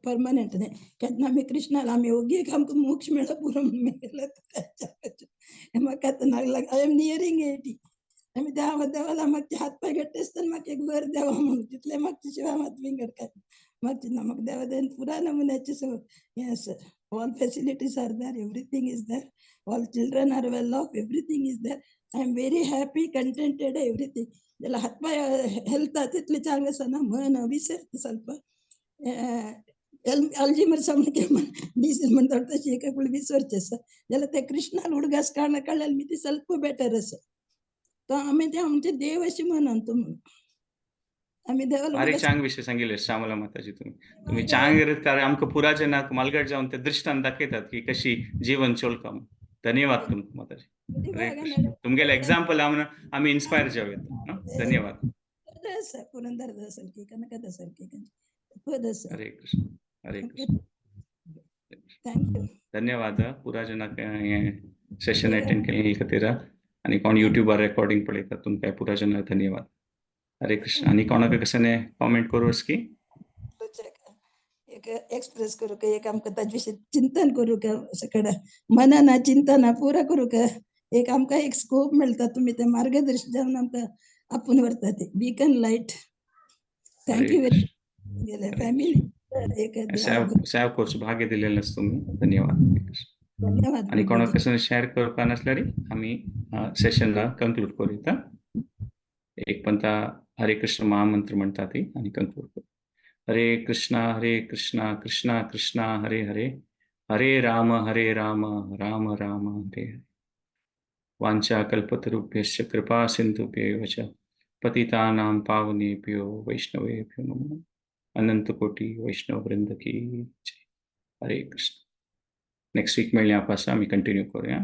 परमनंट न्ही केन्ना आमी कृष्णाला आमी ओगीक आमकां मोक्ष मेळ्ळो पुरो मेळ्ळो म्हाका आतां नागला आय एम नियरींग 80 आम्ही देवाला मागचे हात पाय घट्ट असताना म्हाका एक वर देवा म्हणून तितले मागचे शिवाय मात विंगड काय मागचे ना म्हाका देवा देन पुरा नमुन्याचे सगळं हें आसा all facilities are there everything is there all children are well off everything is there I am very happy contented everything जाल्यार हात पाय हेल्था तितले चांग आसना मन विसरता ಸ್ವಲ್ಪ अल्झायमर म्हणटा तशी एक विसरचे आसा जाल्यार ते कृष्णाल उडगास काडल्यार मी ती ಸ್ವಲ್ಪ बेटर आसा तो आम्ही ते आमचे देव अशी म्हणतो आम्ही देवाला भारी चांग विषय सांगितले श्यामला माताजी तुम्ही चांग इरतार आमकां पुरा जनाक मालगड जावन ते दृश्टांत दाखयतात की कशी जीवन चोलता धन्यवाद तुमकां माताजी तुमगेले एग्जाम्पल आमी इन्स्पायर जावया धन्यवाद पुरंदरदास सारखी कनकदास सारखी हरे कृष्ण थँक्यू धन्यवाद पुरा जनाक सेशन अटेंड केले खातीर आणि कोण युट्यूबार रेकॉर्डिंग पळयतात तुमकां पुरा जनाक धन्यवाद हरे कृष्ण आणि कोणाक कसने कॉमेंट करूस की एक एक्सप्रेस करू का एक आमकां ताजे विशीं चिंतन करू का सगळं मनाना चिंतना पुरा करू का एक आमकां एक स्कोप मेळटा तुमी ते मार्गदर्शन जावन आमकां आपूण व्हरता ते बीकन लायट थँक्यू व्हेरी गेले फॅमिली सेव करचो भाग्य दिलेलें तुम्ही धन्यवाद आणि कोणाक कसं शेअर करपा नसल्यार आमी सेशनला कंक्लूड करूया एक पंता हरे कृष्ण महामंत्र म्हणटा ती आणि कंक्लूड करू हरे कृष्णा कृष्णा कृष्णा हरे हरे, हरे राम राम राम हरे हरे. वाञ्छाकल्पतरुभ्यश्च कृपा सिन्धुभ्येव च पतितानां पावनेभ्यो वैष्णवेभ्यो नमः. अनंत कोटी वैष्णव वृंद की जय. हरे कृष्ण. नेक्स्ट वीक मिळण्यापासून आम्ही कंटिन्यू करूया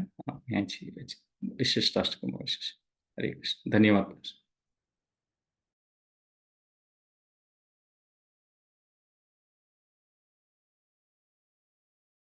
यांची विशिष्ट अष्टकम विशेष. हरे कृष्ण. धन्यवाद.